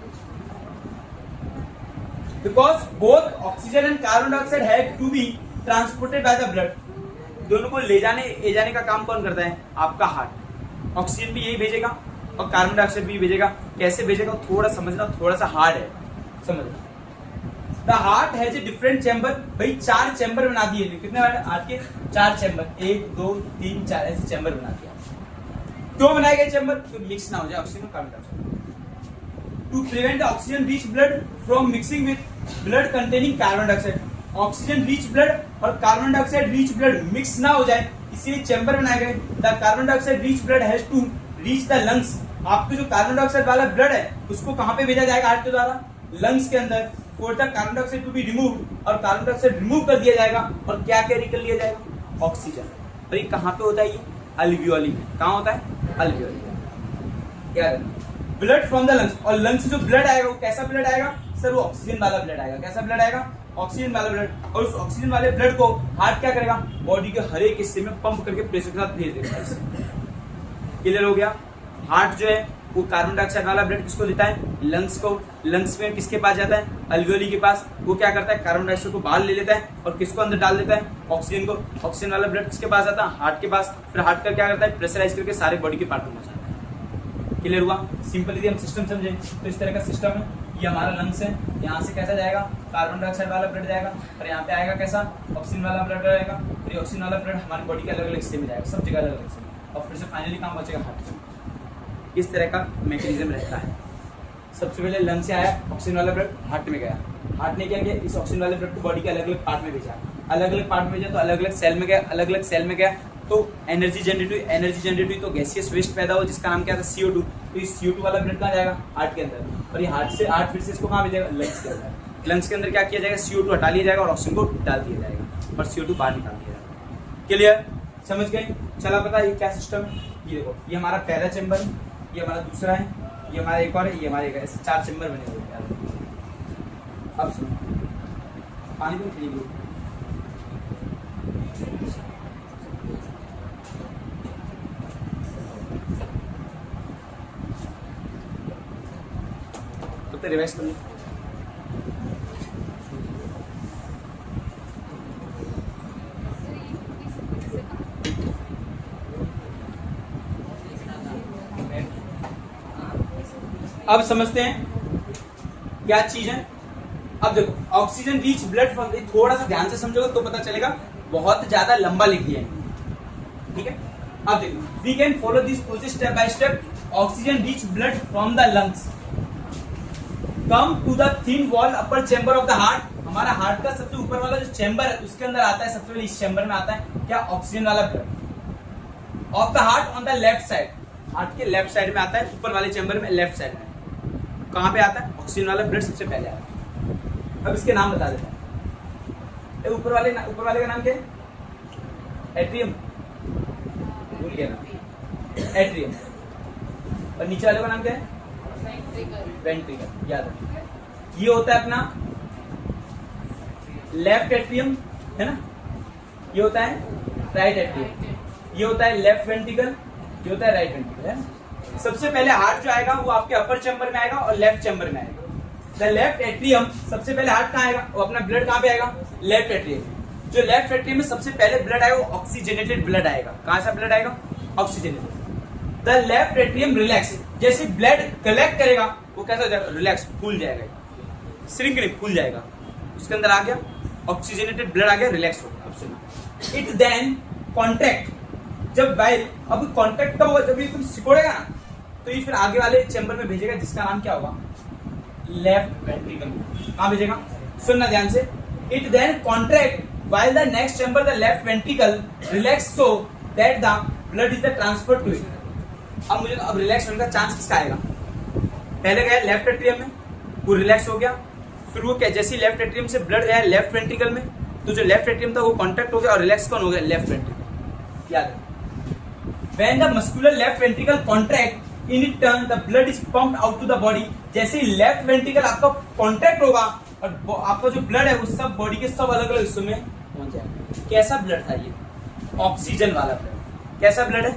Because both oxygen and carbon dioxide have to be transported by the blood. दोनों को ले जाने का काम कौन करता है? आपका हार्ट। ऑक्सीजन भी यही भेजेगा और कार्बन डाइऑक्साइड भी भेजेगा। कैसे भेजेगा थोड़ा समझना, थोड़ा सा हार्ड है समझना। The heart has a different chamber. भाई 4 चैम्बर बना दिए। कितने हार्ट के? 4 चैम्बर, 1 2 3 4 ऐसे चैम्बर बना दिया। क्यों बनाए गए चैम्बर? तो मिक्स ना हो जाए ऑक्सीजन और carbon dioxide. To prevent the oxygen rich blood from mixing with blood containing carbon dioxide. Oxygen rich blood और carbon dioxide rich blood mix ना हो जाए, इसलिए चैम्बर बनाए गए। The carbon dioxide rich blood has to reach the lungs. आपको जो कार्बन डाइऑक्साइड वाला ब्लड है उसको कहां पे भेजा जाएगा हार्ट के द्वारा? लंग्स के अंदर। For the carbon dioxide to be remove, और कार्बन डाइऑक्साइड रिमूव कर दिया जाएगा, और क्या कैरी कर लिया जाएगा? ऑक्सीजन। और ये कहां पे होता है? ये अल्वियोली में। कहां होता है? अल्वियोली में। क्या ब्लड फ्रॉम द लंग्स, और लंग्स से जो ब्लड आएगा वो कैसा ब्लड आएगा? सर वो ऑक्सीजन वाला ब्लड आएगा। कैसा ब्लड आएगा? ऑक्सीजन वाला ब्लड। और उस ऑक्सीजन वाले ब्लड को हार्ट क्या करेगा? बॉडी के हर एक हिस्से में पंप करके प्रेशर के साथ भेज देगा। क्लियर हो गया? हार्ट जो है वो कार्बन डाइऑक्साइड वाला ब्लड किसको देता है? लंग्स को। लंग्स में किसके पास जाता है? अल्वियोली के पास। वो क्या करता है? कार्बन डाइऑक्साइड को बाहर ले लेता है और किसको अंदर डाल देता है? ऑक्सीजन को। ऑक्सीजन वाला ब्लड किसके पास आता है? हार्ट के पास। फिर हार्ट का क्या करता है? प्रेशराइज करके सारे बॉडी के पार्ट में पहुंचाता है। क्लियर हुआ? सिंपल यदि हम सिस्टम समझें तो इस तरह का सिस्टम है। ये हमारा लंग्स है, यहाँ से कैसा जाएगा? कार्बन डाइऑक्साइड वाला ब्लड जाएगा, और यहाँ पे आएगा कैसा? ऑक्सीजन वाला ब्लड आएगा। फिर ऑक्सीजन वाला ब्लड हमारी बॉडी के अलग अलग हिस्से में जाएगा, सब जगह अलग अलग हिस्से में, और फिर से फाइनली काम बचेगा हार्ट। इस तरह का मैकेनिज्म रहता है। सबसे पहले लंग से आया ऑक्सीजन वाला ब्लड, हार्ट में गया। हार्ट ने क्या किया? इस ऑक्सीजन वाले ब्लड को बॉडी के अलग अलग पार्ट में भेजा। अलग अलग पार्ट में भेजा तो अलग अलग सेल में गया। अलग अलग सेल में गया तो एनर्जी जनरेट हुई। एनर्जी जनरेट हुई तो गैसियस वेस्ट पैदा हुआ, जिसका नाम क्या था? CO2। तो इस CO2 वाला ब्लड कहाँ जाएगा? हार्ट के अंदर। और ये हार्ट फिर से इसको कहाँ भेजेगा? लंग्स के अंदर। लंग्स के अंदर क्या किया जाएगा? CO2 हटा लिया जाएगा और ऑक्सीजन को डाल दिया जाएगा, और CO2 बाहर निकाल दिया जाएगा। क्लियर? समझ गए? चला पता ये क्या सिस्टम है? ये देखो, ये हमारा पहला चेंबर है, ये हमारा दूसरा है, ये हमारा एक और है, ये हमारा एक है, ऐसे 4 चेंबर बने हुए हैं। अब सुनो, पानी तो ठीक है। तो रिवाइज कर लो। अब समझते हैं क्या चीज है। अब देखो, ऑक्सीजन रीच ब्लड फ्रॉम, थोड़ा सा ध्यान से समझोगे तो पता चलेगा, बहुत ज्यादा लंबा लिख दिया है, ठीक है। अब देखो, we can follow this process step by step. Oxygen reach blood from the lungs, come to the thin wall upper chamber of the heart. हमारा हार्ट का सबसे ऊपर वाला जो चेंबर है उसके अंदर आता है, सबसे पहले इस चेंबर में आता है क्या? ऑक्सीजन वाला blood of the heart on the left side. Heart के लेफ्ट साइड में आता है, ऊपर वाले चेंबर में, लेफ्ट साइड में। कहां पे आता है? ऑक्सीजन वाला ब्लड सबसे पहले आता है। अब इसके नाम बता देते हैं। ऊपर वाले का नाम क्या है? एट्रियम, भूल गया ना, एट्रियम। और नीचे वाले का नाम क्या है? वेंट्रिकल, याद है। ये होता है अपना लेफ्ट एट्रियम, है ना, ये होता है राइट एट्रियम, ये होता है लेफ्ट वेंट्रिकल, ये होता है राइट वेंट्रिकल, है। सबसे पहले हार्ट जो आएगा वो आपके अपर चेंबर में आएगा और लेफ्ट चेंबर में आएगा। द लेफ्ट एट्रियम, सबसे पहले हार्ट कहाँ आएगा? वो अपना ब्लड कहाँ पे आएगा? Left atrium. जो लेफ्ट एट्रियम में सबसे पहले ब्लड आएगा वो ऑक्सीजनेटेड ब्लड आएगा। कहां से ब्लड आएगा? Oxygenated. The left atrium relax, जैसे ब्लड कलेक्ट करेगा वो कैसा हो जाएगा? रिलैक्स, फूल जाएगा, श्रिंक नहीं, फूल जाएगा। उसके अंदर आ गया ऑक्सीजनेटेड ब्लड, आ गया, रिलैक्स हो गया। अब सुनो, इट देन कॉन्ट्रैक्ट, जब वाइल, अब कॉन्ट्रैक्ट कब होगा? जब ये तुम सिकोड़ेगा ना तो ये फिर आगे वाले चेंबर में भेजेगा, जिसका नाम क्या होगा? Left ventricle. कहां भेजेगा? सुनना ध्यान से। It then contract while the next chamber, the left ventricle relax so that the blood is transferred to it। अब रिलैक्स होने का चांस किसका आएगा? पहले गया लेफ्ट एट्रियम में, वो रिलैक्स हो गया, फिर वो क्या, जैसे लेफ्ट एट्रियम से ब्लड गया लेफ्ट वेंट्रिकल में, तो जो लेफ्ट एट्रियम था वो कॉन्ट्रैक्ट हो गया और रिलैक्स कौन हो गया? Left ventricle. याद है, when the muscular left ventricle contract, in turn the blood is pumped out to the body। जैसे ही लेफ्ट वेंट्रिकल आपका कॉन्ट्रैक्ट होगा और आपका जो ब्लड है वो सब बॉडी के सब अलग अलग हिस्सों में पहुंच जाएगा। कैसा ब्लड था ये? ऑक्सीजन वाला ब्लड। कैसा ब्लड है?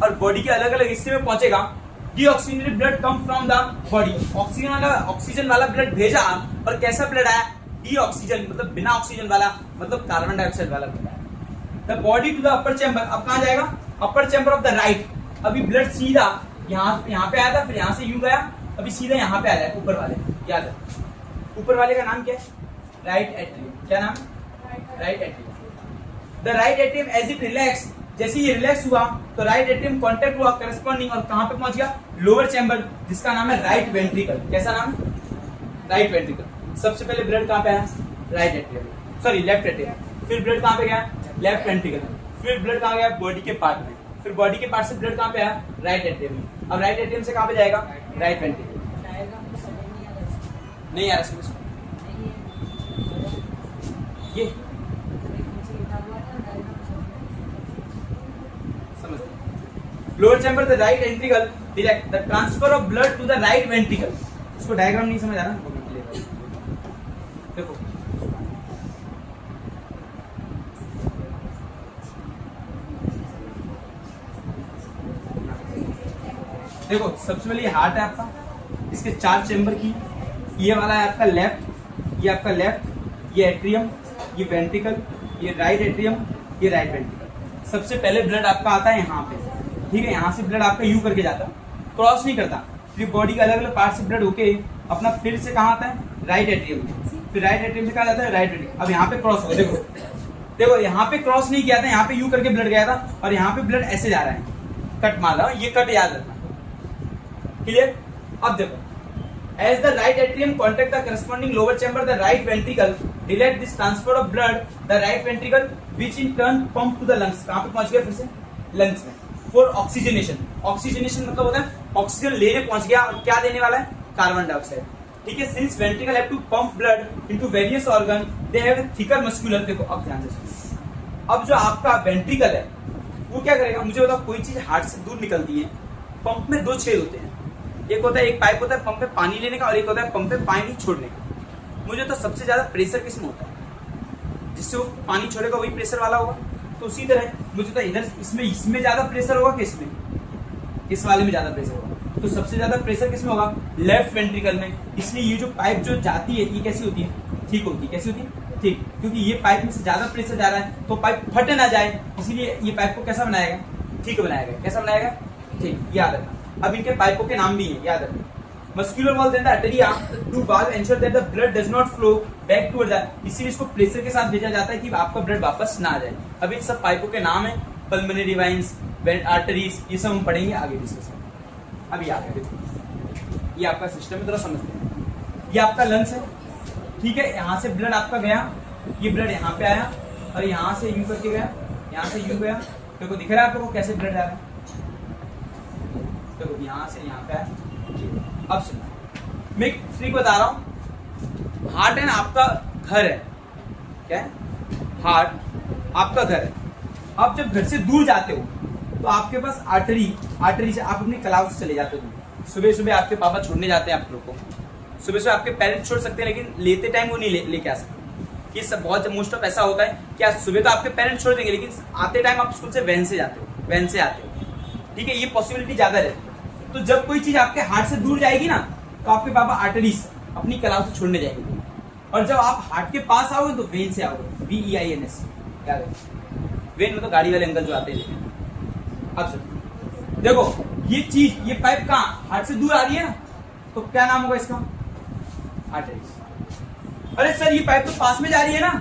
और बॉडी के अलग अलग हिस्से में पहुंचेगा। Deoxygenated blood come from the body, oxygen वाला ब्लड भेजा, और कैसा ब्लड आया? डीऑक्सीजन, मतलब बिना ऑक्सीजन वाला, मतलब कार्बन डाइऑक्साइड वाला ब्लड आया। The body to the upper chamber, अब कहां जाएगा? Upper chamber of the right. अभी ब्लड सीधा यहाँ पे आया था, फिर यहाँ से यूं गया, अभी सीधा यहाँ पे आ रहा है, ऊपर वाले। याद है, ऊपर वाले का नाम क्या है? Right atrium. क्या नाम? Right atrium. The right atrium as it relax, जैसे ये रिलैक्स हुआ तो राइट एट्रियम कॉन्टैक्ट हुआ करस्पॉन्डिंग, और कहां पे पहुंच गया? लोअर चेंबर, जिसका नाम है राइट वेंट्रिकल। कैसा नाम है? Right ventricle. सबसे पहले ब्लड कहां पे आया? Right atrium, sorry left atrium. फिर ब्लड कहां पे गया? Left ventricle. फिर ब्लड कहां गया? बॉडी के पार्ट में। फिर बॉडी के पार्ट से ब्लड कहां पे आया? राइट एट्रियम में। अब राइट एट्रियम से कहां पे जाएगा? Right ventricle. नहीं आ रहा समझ? ये lower chamber the right ventricle direct the transfer of blood to the right ventricle. इसको डायग्राम नहीं समझ आ रहा? देखो, देखो सबसे पहले ये हार्ट है आपका, इसके 4 चेंबर की, ये वाला है आपका लेफ्ट, ये आपका लेफ्ट, ये एट्रियम, ये वेंट्रिकल, ये राइट एट्रियम, ये राइट वेंट्रिकल। सबसे पहले ब्लड आपका आता है यहाँ पे, ठीक है, यहाँ से ब्लड आपका यू करके जाता है, क्रॉस नहीं करता, फिर बॉडी के अलग अलग पार्ट से ब्लड होके अपना फिर से कहाँ आता है? राइट एट्रियम में। फिर राइट एट्रियम से कहा जाता है राइट वेंट्रिकल। अब यहाँ पे क्रॉस होगा, देखो देखो यहाँ पे क्रॉस नहीं किया था, यहाँ पे यू करके ब्लड गया था, और यहाँ पे ब्लड ऐसे जा रहा है, कट मार रहा, ये कट याद रखना, क्लियर? अब देखो, as the right atrium contact the corresponding lower chamber, the right ventricle delete this transfer of blood, the right ventricle which in turn pump to the lungs। कहाँ पे पहुंच गया? फिर से लंग्स में। for oxygenation, oxygenation मतलब होता है ऑक्सीजन लेने पहुंच गया, और क्या देने वाला है? कार्बन डाइऑक्साइड, ठीक है। since ventricle have to pump blood into various organ, they have a thicker muscular। देखो अब ध्यान से, अब जो आपका वेंट्रिकल है वो क्या करेगा, मुझे बताओ, कोई चीज हार्ट से दूर निकलती है, पंप में दो छेद होते हैं, एक होता है, एक पाइप होता है पंप में पानी लेने का, और एक होता है पंप में पानी छोड़ने का। मुझे तो सबसे ज्यादा प्रेशर किसमें होता है, जिससे वो पानी छोड़ेगा वही प्रेशर वाला होगा। तो उसी तरह मुझे तो इधर इसमें ज्यादा प्रेशर होगा कि इसमें, इस वाले में ज्यादा प्रेशर होगा। तो सबसे ज्यादा प्रेशर किसमें होगा, लेफ्ट वेंट्रिकल में। इसलिए ये जो पाइप जो जाती है ये कैसी होती है, ठीक होती है। कैसी होती है, ठीक, क्योंकि ये पाइप में से ज्यादा प्रेशर जा रहा है तो पाइप फट ना जाए, इसीलिए ये पाइप को कैसा बनाएगा, ठीक बनाएगा। कैसा बनाएगा, ठीक, याद रखना। अब इनके पाइपों के नाम भी है, याद रखना। Muscular wall then the atria to valve ensure that the blood does not flow back towards the, इसीलिए इसको प्रेशर के साथ भेजा जाता है कि आपका ब्लड वापस ना आ जाए। अब इन सब पाइपों के नाम है पल्मोनरी वेन्स, आर्टरीज, ये सब हम पढ़ेंगे आगे डिस्कस। अभी आगे देखो, ये आपका सिस्टम है, थोड़ा समझते हैं। ये आपका लंग्स है, ठीक है, यहाँ से ब्लड आपका गया, ये ब्लड यहाँ पे आया और यहाँ से यूं करके गया, यहाँ से यूं गया। देखो दिख रहा है आपको कैसे ब्लड आ रहा है, देखो यहाँ से यहाँ पे आया। अब सुनो, मैं ठीक बता रहा हूँ, हार्ट है ना आपका घर है, क्या है, हार्ट आपका घर है। अब जब घर से दूर जाते हो तो आपके पास आर्टरी से आप अपने क्लाउड से चले जाते हो। सुबह सुबह आपके पापा छोड़ने जाते हैं आप लोग को, सुबह सुबह आपके पेरेंट्स छोड़ सकते हैं, लेकिन लेते टाइम वो नहीं लेके आ सकते। ये सब बहुत मोस्ट ऑफ ऐसा होता है कि आज सुबह तो आपके पेरेंट्स छोड़ देंगे, लेकिन आते टाइम आप स्कूल से वैन से जाते हो, वैन से आते हो, ठीक है, ये पॉसिबिलिटी ज्यादा रहती है। तो जब कोई चीज आपके हार्ट से दूर जाएगी ना तो आपके पापा आर्टरीज अपनी क्लाउड से छोड़ने जाएंगे, और जब आप हार्ट के पास आओगे तो वेन से आओगे, VEINS, क्या वेन में तो गाड़ी वाले अंकल जो आते हैं। अब सुनो, देखो ये चीज, ये पाइप कहाँ हार्ट से दूर आ रही है ना, तो क्या नाम होगा इसका, आर्टरीज। अरे सर ये पाइप तो पास में जा रही है ना,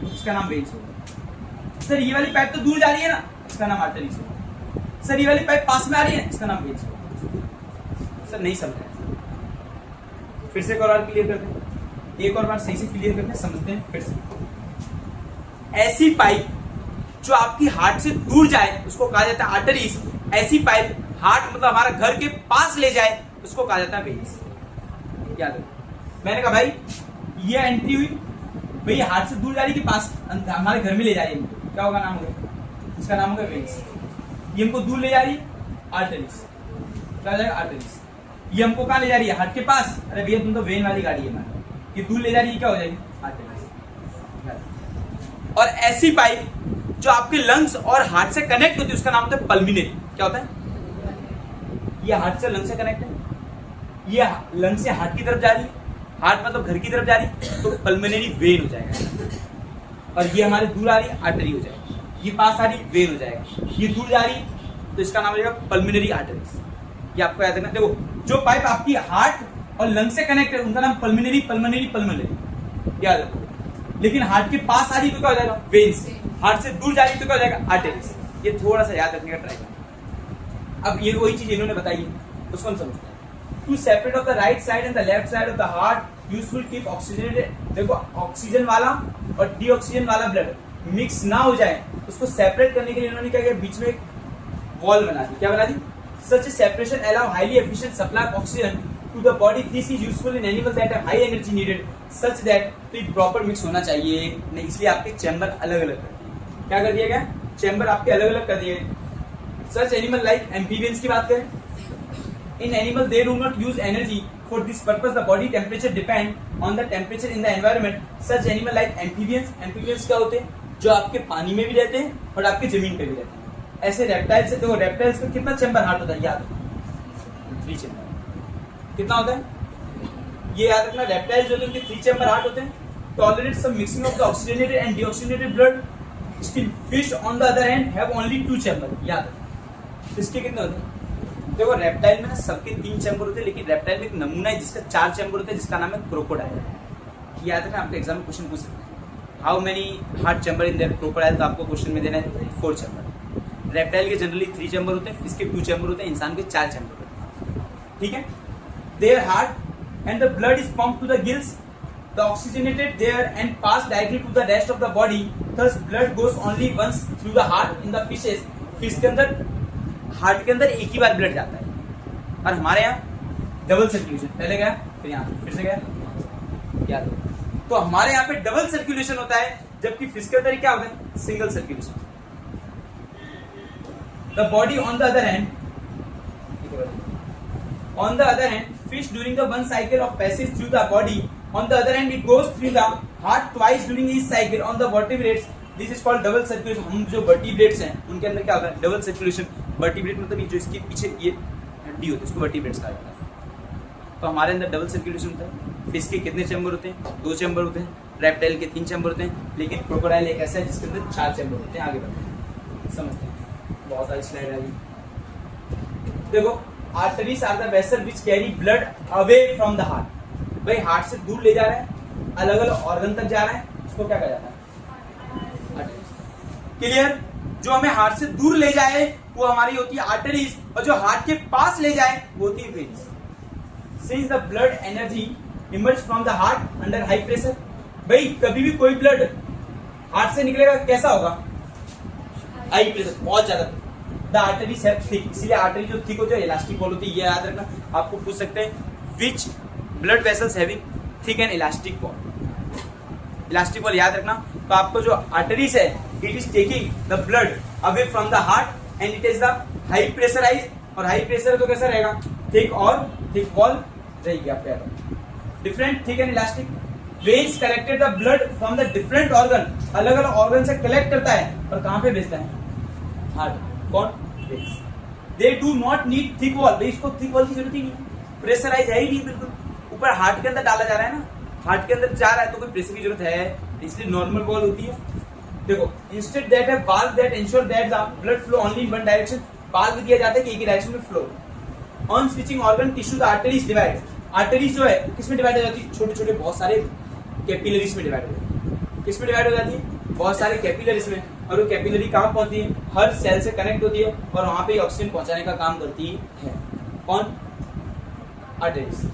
इसका नाम वेन्स होगा। सर ये वाली पाइप तो दूर जा रही है ना, इसका नाम आर्टरीज होगा। सर ये वाली पाइप पास में आ रही है, इसका नाम वेन्स होगा। सर नहीं समझ, फिर से एक और बार क्लियर करते हैं, एक और बार सही से क्लियर करते हैं, समझते हैं फिर से। ऐसी पाइप जो आपकी हार्ट से दूर जाए उसको कहा जाता है आर्टरीज। ऐसी पाइप हार्ट मतलब हमारा घर के पास ले जाए उसको कहा जाता है वेन्स। याद रखो, मैंने कहा भाई ये एंट्री हुई, भाई हार्ट से दूर जा रही के पास हमारे घर में ले जा रही है, क्या होगा, नाम होगा, इसका नाम होगा वेन्स। ये हमको दूर ले जा रही है, आर्टरीज, क्या हो जाएगा, आर्टरीज। ये हमको कहाँ ले जा रही है, हार्ट के पास, अरे भैया तुम तो वेन वाली गाड़ी है हमारी, ये दूर ले जा रही है, क्या हो जाएगी, आर्टरीज। और ऐसी पाइप जो आपके लंग्स और हार्ट से कनेक्ट होती है उसका नाम होता है पल्मिनरी। क्या होता है, ये हार्ट से लंग से कनेक्ट है, ये लंग से हार्ट की तरफ जा रही है, हार्ट मतलब घर की तरफ जा रही है तो पल्मोनरी वेन हो जाएगा। और ये हमारे दूर आ रही है, आर्टरी हो जाएगा। ये पास आ रही, वेन हो जाएगा। ये दूर जा रही तो इसका नाम हो जाएगा पल्मोनरी आर्टरीज। ये आपको याद रखना। देखो जो पाइप आपकी हार्ट और लंग से कनेक्ट है उनका नाम पल्मोनरी पल्मोनरी पल्मोनरी, याद रखो। लेकिन हार्ट के पास आ रही तो क्या हो जाएगा, वेन्स। हार्ट से दूर जा रही तो क्या हो जाएगा, आर्टरीज। ये थोड़ा सा याद रखने का ट्राई करना। अब ये वही चीज इन्होंने बताई है, उसको हम समझते हैं। To separate of the right side and the left side of the heart useful keep oxygen. देखो ऑक्सीजन वाला और डीऑक्सीजन वाला ब्लड मिक्स ना हो जाए उसको सेपरेट करने के लिए इन्होंने क्या किया, बीच में एक वॉल बना दी। क्या बना दी, such separation allow highly efficient supply of oxygen to the body. This is useful in animals that have high energy needed such that, तो ये प्रॉपर मिक्स होना चाहिए नहीं, इसलिए आपके चैम्बर अलग अलग कर दिए। क्या कर दिया गया, चैम्बर आपके अलग अलग कर दिए। सच एनिमल लाइक एम्फीबियंस की बात करें, in animal they do not use energy for this purpose the body temperature depend on the temperature in the environment such animal like amphibians क्या होते हैं, जो आपके पानी में भी रहते हैं और आपके जमीन पे भी रहते हैं। ऐसे रेप्टाइल्स से, देखो रेप्टाइल्स का कितना चैम्बर हार्ट होता है, याद 3 चैम्बर। कितना होता है ये याद रखना, रेप्टाइल्स जो होते हैं 3 चैम्बर हार्ट होते हैं। Tolerate some mixing of the oxygenated and deoxygenated blood. Still fish on the other hand have only 2 chamber. याद रखना इसके कितने होते हैं, देखो रेप्टाइल में ना सबके 3 चैम्बर होते हैं, लेकिन रेप्टाइल में एक नमूना है जिसका 4 चैम्बर होते हैं, जिसका नाम है क्रोकोडाइल। याद रखना, आपके एग्जाम में क्वेश्चन पूछ सकते हैं how many heart chamber in their crocodile, तो आपको क्वेश्चन में देना है 4 चैम्बर। रेप्टाइल के जनरली 3 चैम्बर होते हैं, इसके 2 चैम्बर होते हैं, इंसान के 4 चैम्बर होते हैं। ठीक है, there heart and the blood is pumped to the gills, the oxygenated there and pass directly to the rest of the body, thus blood goes only once through the heart in the fishes. Fish के अंदर, हार्ट के अंदर एक ही बार ब्लड जाता है, और हमारे यहाँ डबल सर्कुलेशन, पहले गया फिर यहाँ फिर से गया, याद हो। तो हमारे यहाँ पे डबल सर्कुलेशन होता है, जबकि फिश के अंदर क्या होता है, single circulation. The body on the other hand, fish during the one cycle of passage through the body. On the other hand, it goes through the heart twice during each cycle. On the vertebrates, this is called double circulation. हम जो vertebrates हैं, उनके अंदर क्या होता है? Double circulation. Vertebrate मतलब ये जो इसके पीछे ये हड्डी होती है, उसको vertebrates कहा जाता है. तो हमारे अंदर डबल सर्कुलेशन होता है. फिश के कितने चैम्बर होते हैं? 2 चैम्बर होते हैं. रेप्टाइल के 3 चैम्बर होते हैं. लेकिन क्रोकोडाइल एक ऐसा है जिसके अंदर 4 चैम्बर होते हैं. आगे बढ़ते हैं, समझते हैं. बहुत सारी स्लाइड आ गई. देखो, arteries are the vessel which carry blood away from the heart. भाई हार्ट से दूर ले जा रहा है, अलग अलग ऑर्गन तक जा रहा है, उसको क्या कहा जाता है? क्लियर? जो हमें हार्ट से दूर ले जाए वो हमारी होती है आर्टरीज, और जो हार्ट के पास ले जाए वो होती है veins. Since the blood energy emerge from the heart under high pressure. भाई कभी भी कोई ब्लड हार्ट से निकलेगा कैसा होगा? हाई प्रेशर, बहुत ज्यादा. द आर्टरीज हैव थिक, इसलिए आर्टरी जो थिक होती है इलास्टिक वॉल होती है. ये याद रखना. आपको पूछ सकते हैं which blood vessels having thick and elastic wall. Elastic wall याद रखना. तो आपको जो आर्टरीज है, it is taking the blood away from the heart and it is the high pressurise. और हाई प्रेशर तो कैसा रहेगा? थिक और थिक वॉल रहेगी आपके. Different thick and elastic. Veins collected the blood from the different organ. अलग अलग ऑर्गन से कलेक्ट करता है और कहां पे भेजता है? हार्ट. कौन? Veins. They do not need thick wall. इसको थिक वॉल की जरूरत ही नहीं. प्रेशराइज है ही नहीं बिल्कुल. ऊपर हार्ट के अंदर डाला जा रहा है ना, हार्ट के अंदर जा रहा है तो कोई प्रेशर की जरूरत है, इसलिए नॉर्मल वॉल होती है. देखो, इंस्टेड दैट है valve that ensure that the blood flow only in one direction. Valve दिया जाता है कि एक ही डायरेक्शन में flow. On switching organ tissue the arteries divide. Arteries जो है किसमें डिवाइड हो जाती है? छोटे छोटे बहुत सारे कैपिलरीज में डिवाइड हो जाती है. किसमें डिवाइड हो जाती है? बहुत सारे कैपिलरीज में. और वो कैपिलरी कहाँ पहुंचती है? हर सेल से कनेक्ट होती है और वहां पे ऑक्सीजन पहुंचाने का काम करती है. कौन? Arteries.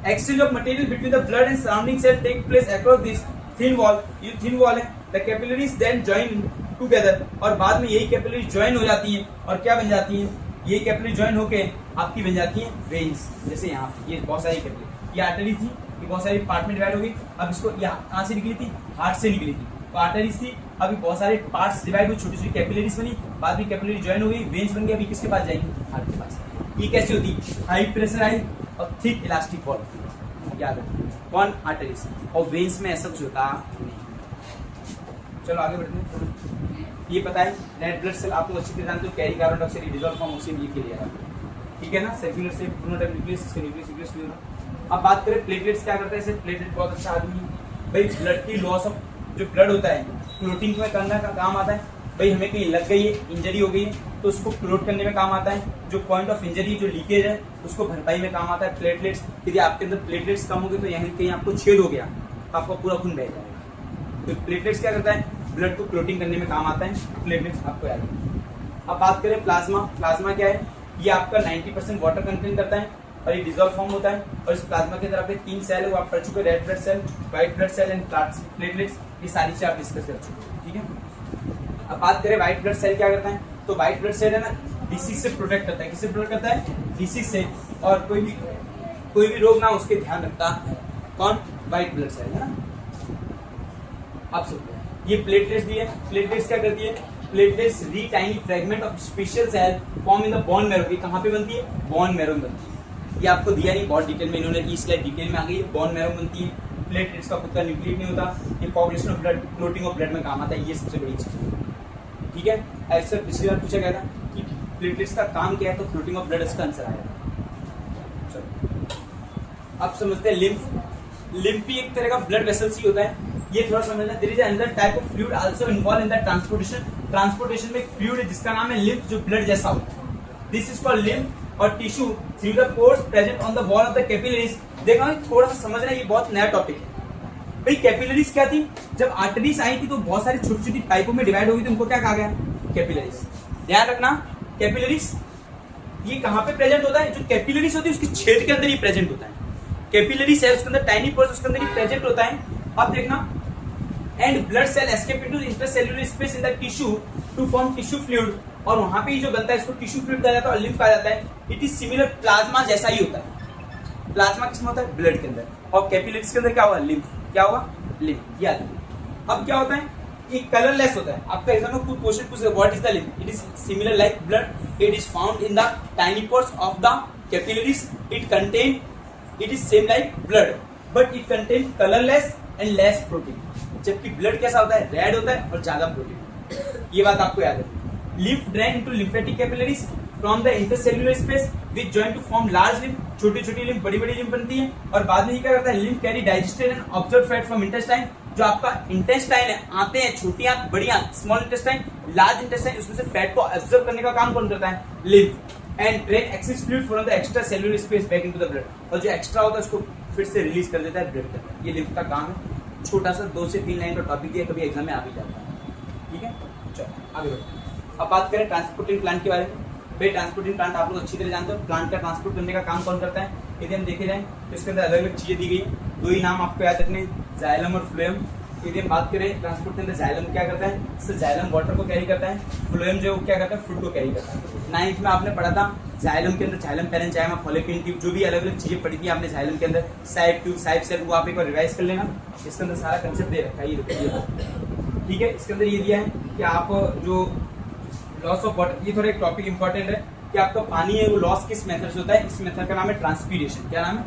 Exchange of material between the blood and surrounding cell take place across this thin wall. ये थिन वॉल है. The capillaries then join together. और बाद में यही कैपिलरी ज्वाइन हो जाती है और क्या बन जाती है? ये कैपिलरी ज्वाइन होके आपकी बन जाती है वेन्स. जैसे यहाँ ये बहुत सारी कैपिलरी, ये आर्टरी थी, ये बहुत सारे पार्ट में डिवाइड हो गई. अब इसको यहाँ कहाँ से निकली थी? हार्ट से निकली थी. तो आर्टरीज थी, अभी बहुत सारे पार्ट्स डिवाइड हुए, छोटी छोटी कैपिलरीज बनी, बाद में कैपिलरी ज्वाइन हो गई, वेन्स बन गई. अभी किसके पास जाएगी? हार्ट के पास. ये कैसी होती है? हाई प्रेशराइज और थिक इलास्टिक वॉल. याद रखो. कौन? आर्टरीज. और वेन्स में ऐसा कुछ होता नहीं. चलो आगे बढ़ते हैं. ये पता है रेड ब्लड सेल आपको अच्छी तरह जानते हो, carry carbon dioxide dissolve form oxygen ये क्लियर है. ठीक है ना? सेक्युलर से प्रोनोटाइप न्यूक्लियस से न्यूक्लियस न्यूक्लियस क्लियर. अब बात करें प्लेटलेट्स क्या करता है. इसे प्लेटलेट बहुत अच्छा आदमी है भाई. ब्लड की लॉस ऑफ जो ब्लड होता है क्लोटिंग में करने का काम आता है. भाई हमें कहीं लग गई है, इंजरी हो गई है, तो उसको क्लोट करने में काम आता है. जो पॉइंट ऑफ इंजरी, जो लीकेज है, उसको भरपाई में काम आता है प्लेटलेट्स. यदि आपके अंदर प्लेटलेट्स कम हो गए तो यहाँ कहीं आपको छेद हो गया तो आपका पूरा खून बह जाएगा. तो प्लेटलेट्स क्या करता है? ब्लड को क्लोटिंग करने में काम आता है. प्लेटलेट्स आपको याद है. अब बात करें प्लाज्मा. प्लाज्मा क्या है? ये आपका 90% वाटर कंटेन करता है और ये डिसॉल्व फॉर्म होता है. और इस प्लाज्मा के अंदर आपके 3 सेल है, वो आप पढ़ चुके. Red blood cell, white blood cell and platelets. ये सारी चीजें आप डिस्कस कर चुके हैं. ठीक है. अब बात करें व्हाइट ब्लड सेल क्या करता है. तो व्हाइट ब्लड सेल है ना, डिसीज से प्रोटेक्ट करता है. किससे प्रोटेक्ट करता है? डिसीज से. और कोई भी रोग ना उसके ध्यान रखता है. कौन? व्हाइट ब्लड सेल है ना. आप सुनते हैं. ये प्लेटलेट्स भी है. प्लेटलेट्स क्या करती है? Platelets are tiny fragment of special cell form in the bone marrow. ये कहाँ पे बनती है? बोन मैरो में बनती है. ये आपको दिया नहीं बहुत डिटेल में, इन्होंने ई स्लाइड डिटेल में आ गई. बोन मैरो बनती है. प्लेटलेट्स का खुद का न्यूक्लियस नहीं होता. ये coagulation of blood, clotting of blood में काम आता है. ये सबसे बड़ी चीज है. ठीक है. ऐसे पिछली बार पूछा गया था कि प्लेटलेट्स का काम क्या है, तो क्लोटिंग ऑफ ब्लड इसका आंसर आएगा. चलो अब समझते हैं लिम्फ. लिम्फ भी एक तरह का ब्लड वेसल्स ही होता है. ये थोड़ा समझना. There is another type of fluid also involve in the transportation. Transportation में एक फ्लूइड है जिसका नाम है लिम्फ, जो ब्लड जैसा होता है. This is called lymph. और tissue through the pores present on the wall of the capillaries. देखा थोड़ा सा समझना, ये बहुत नया टॉपिक है भाई. कैपिलरीज क्या थी? जब आर्टरीज आई थी तो बहुत सारी छोटी छोटी पाइपों में डिवाइड हो गई थी, उनको क्या कहा गया? कैपिलरीज. ध्यान रखना. कैपिलरीज ये कहां पे प्रेजेंट होता है? जो कैपिलरीज होती है उसके छेद के अंदर ही प्रेजेंट होता है. कैपिलरी सेल उसके अंदर टाइनी पोर्स उसके अंदर ही प्रेजेंट होता है. अब देखना. And blood cell escape into intercellular space in the tissue to form tissue fluid. और वहां पे जो बनता है इसको टिश्यू फ्लूइड कहा जाता है और लिम्फ कहा जाता है. इट इज सिमिलर प्लाज्मा जैसा ही होता है. प्लाज्मा किसमें होता है? ब्लड के अंदर. और कैपिलरीज के अंदर क्या होगा? लिम्फ. क्या होगा? लिम्फ. याद. अब क्या होता है? ये कलरलेस होता है। आपका एग्जाम में कुछ क्वेश्चन पूछेगा what is the lymph, it is similar like blood, it is found in the tiny pores of the capillaries, it is same like blood but it contain colourless and less protein. जबकि ब्लड कैसा होता है, रेड होता है और ज्यादा प्रोटीन। ये बात आपको याद है। Lymph drain into lymphatic capillaries from the intercellular space which join to form large lymph, छोटी छोटी लिम्फ बड़ी बड़ी लिम्फ बनती है। और बाद में ये क्या करता है, lymph carry digested and observe fat from intestine, जो आपका इंटेस्टाइन है, आते हैं छोटी आंत बड़ी आंत, स्मॉल इंटेस्टाइन लार्ज इंटेस्टाइन, उसमें से फैट को ऑब्जर्व करने का काम कौन करता है, lymph. And drain access fluid from the extra cellular space back into the blood, और जो एक्स्ट्रा होता है उसको फिर से रिलीज कर देता है ब्लड के अंदर। ये लिम्फ का काम है। छोटा सा 2 से 3 लाइन का टॉपिक दिया, कभी एग्जाम में आ भी जाता है। ठीक है, चलो आगे बढ़ो। अब बात करें ट्रांसपोर्टिंग प्लांट के बारे में। भाई ट्रांसपोर्टिंग प्लांट आप लोग अच्छी तरह जानते हो, प्लांट का ट्रांसपोर्ट करने का काम कौन करता है। यदि हम देखे जाए तो इसके अंदर अलग अलग चीजें दी गई है, 2 ही नाम आपको याद रखने, जाइलम और फ्लोएम। यदि हम बात करें ट्रांसपोर्ट के अंदर, जाइलम क्या करता है, इससे जाइलम वाटर को कैरी करता है, फ्लोएम जो क्या करता है, फूड को कैरी करता है। 9th में आपने पढ़ा था जाइलम के अंदर जाइलम पैरेंचाइमा, फॉलोपियन ट्यूब, जो भी अलग अलग चीजें पढ़ी थी आपने जाइलम के अंदर, साइड ट्यूब, साइड सेल, वो आप एक बार रिवाइज कर लेना। इसके अंदर सारा कंसेप्ट दे रखा है, ये ठीक है। इसके अंदर ये दिया है कि आप जो लॉस ऑफ वाटर, ये थोड़ा एक टॉपिक इंपॉर्टेंट है कि आपका पानी है वो लॉस किस मेथड से होता है। इस मेथड का नाम है ट्रांसपीरेशन। क्या नाम है,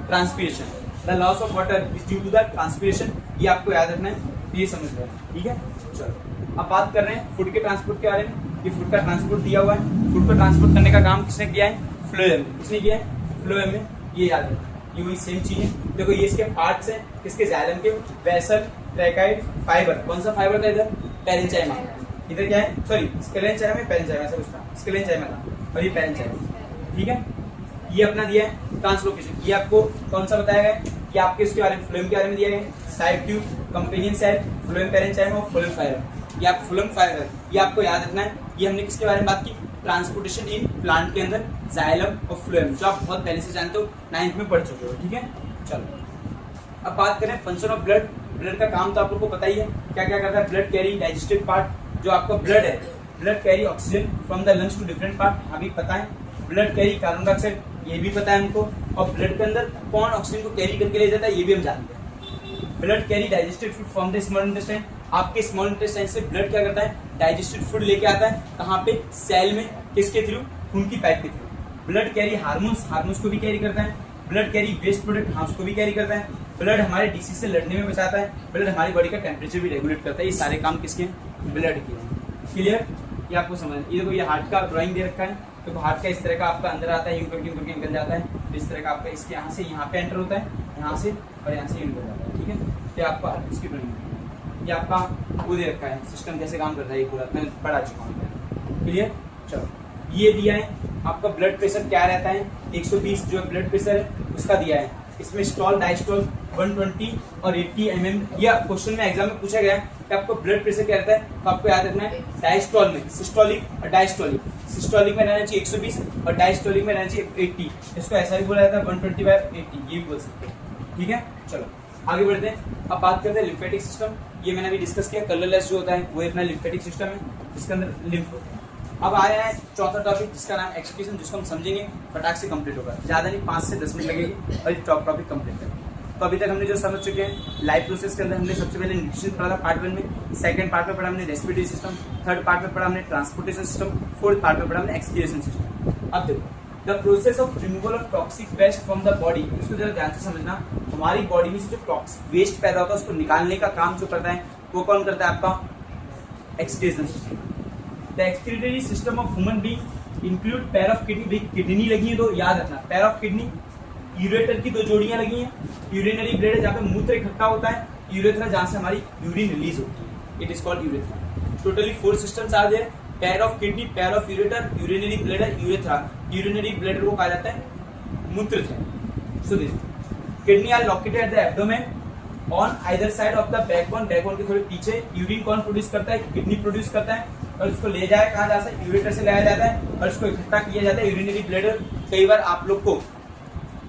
transpiration. The loss of water is due to the transpiration, ये आपको याद रखना है, ये समझ रहे हैं। ठीक है, चलो अब बात कर रहे हैं फूड के ट्रांसपोर्ट के बारे में। ये फूड का ट्रांसपोर्ट दिया हुआ है, फूड को ट्रांसपोर्ट करने का काम किसने किया है, फ्लोएम। किसने किया है, फ्लोएम में। ये याद है, ये वही सेम चीज है। देखो ये इसके पार्ट्स हैं, किसके, जाइलम के, वेसल, ट्रैकाइड, फाइबर। कौन सा फाइबर था इधर, पैरेंचाइमा। इधर क्या है, सॉरी स्केलेंचाइमा में पैरेंचाइमा, ऐसा कुछ था, स्केलेंचाइमा था और ये पैरेंचाइमा। ठीक है, ये अपना दिया है ट्रांसलोकेशन। ये आपको कौन सा बताया गया कि आपके इसके बारे में, फ्लोएम के बारे में दिया गया, side tube, companion cell, phloem parenchyma और फ्लोएम फाइबर। ये आप फ्लोएम फाइबर, ये आपको याद रखना है। ये हमने किसके बारे में बात की, ट्रांसपोर्टेशन इन प्लांट के अंदर, जाइलम और फ्लोएम, जो आप बहुत पहले से जानते हो, 9th में पढ़ चुके हो। ठीक है, चलो अब बात करें फंक्शन ऑफ ब्लड। ब्लड का काम तो आप लोग को पता ही है, क्या क्या करता है। ब्लड कैरी डाइजेस्टिव पार्ट, जो आपका ब्लड है, blood carry oxygen from the lungs to different part, अभी पता है। ब्लड कैरी कार्बन डाइऑक्साइड, ये भी पता है हमको। और ब्लड के अंदर कौन ऑक्सीजन को कैरी करके ले जाता है, ये भी हम जानते हैं। Blood carry digested food from the small intestine, आपके स्मॉल इंटेस्टाइन से ब्लड क्या करता है, डाइजेस्टेड फूड लेके आता है, कहाँ पे, सेल में, किसके थ्रू, खून की पाइप के through. Blood carry hormones, hormones को भी कैरी करता है। ब्लड कैरी वेस्ट प्रोडक्ट, हाँ उसको भी कैरी करता है। ब्लड हमारे डिसीज से लड़ने में बचाता है। ब्लड हमारी बॉडी का टेम्परेचर भी रेगुलेट करता है। ये सारे काम किसके, ब्लड के। क्लियर, ये आपको समझ। ये देखो ये हार्ट का ड्राइंग दे रखा है, तो हार्ट का इस तरह का आपका अंदर आता है, यूं करके निकल जाता है। इस तरह का आपका इसके यहाँ से यहाँ पे एंटर होता है, यहाँ से और यहाँ से निकल जाता है। ठीक है, ये आपका इसकी ड्राइंग, ये आपका वो दे रखा है, सिस्टम कैसे काम करता है ये पूरा मैं पढ़ा चुका हूँ। क्लियर, चलो ये दिया है आपका ब्लड प्रेशर क्या रहता है, 120 जो ब्लड प्रेशर है उसका दिया है। इसमें स्टॉल, डायस्टॉल 120 और 80 mm। यह क्वेश्चन में एग्जाम में पूछा गया है कि आपको ब्लड प्रेशर क्या रहता है, तो आपको याद रखना है डायस्टॉल में सिस्टोलिक और डायस्टोलिक। सिस्टोलिक में रहना चाहिए 120 और डायस्टोलिक में रहना चाहिए 80। इसको ऐसा भी बोला जाता है 120/80, ये भी बोल सकते हैं। ठीक है, चलो आगे बढ़ते हैं। अब बात करते हैं लिम्फेटिक सिस्टम। ये मैंने अभी डिस्कस किया, कलरलेस जो होता है वो अपना लिम्फेटिक सिस्टम है, जिसके अंदर लिम्फ होता है। अब आया है चौथा टॉपिक, जिसका नाम एक्सक्रीशन, जिसको हम समझेंगे फटाक से कंप्लीट होगा, ज्यादा नहीं 5 से 10 मिनट लगेगी और ये टॉपिक कंप्लीट करेंगे। तो अभी तक हमने जो समझ चुके हैं लाइफ प्रोसेस के अंदर, हमने सबसे पहले न्यूट्रिशन पढ़ा था पार्ट 1 में, सेकंड पार्ट में पढ़ा हमने रेस्पिरेटरी सिस्टम, थर्ड पार्ट में पढ़ा हमने ट्रांसपोर्टेशन सिस्टम, फोर्थ पार्ट में पढ़ा हमने एक्सक्रीशन सिस्टम। अब देखो the process of removal of toxic waste from the body, इसको जरा ध्यान से समझना। हमारी बॉडी में से जो टॉक्सिक वेस्ट पैदा होता है उसको निकालने का काम जो करता है वो कौन करता है, आपका excretion system. The excretory system of human being include pair of kidney, kidney लगी है तो याद रखना, पेयर ऑफ किडनी, यूरेटर की 2 जोड़ियां लगी हैं, यूरिनरी ब्लेड जहाँ पे मूत्र इकट्ठा होता है, यूरेथ्रा जहाँ से हमारी यूरिन रिलीज होती है, it is called urethra. Totally 4 systems are there, pair of kidney, pair of ureter, urinary bladder, urethra. Urinary bladder को कहा जाता है मूत्रथ्रा। So this kidney are located at the abdomen on either side of the backbone, backbone के थोड़े पीछे। यूरिन कौन प्रोड्यूस करता है, किडनी प्रोड्यूस करता है, और उसको ले जाया कहाँ जाता है, यूरेटर से लाया जाता है और उसको इकट्ठा किया जाता है यूरिनरी ब्लेडर। कई बार आप लोग को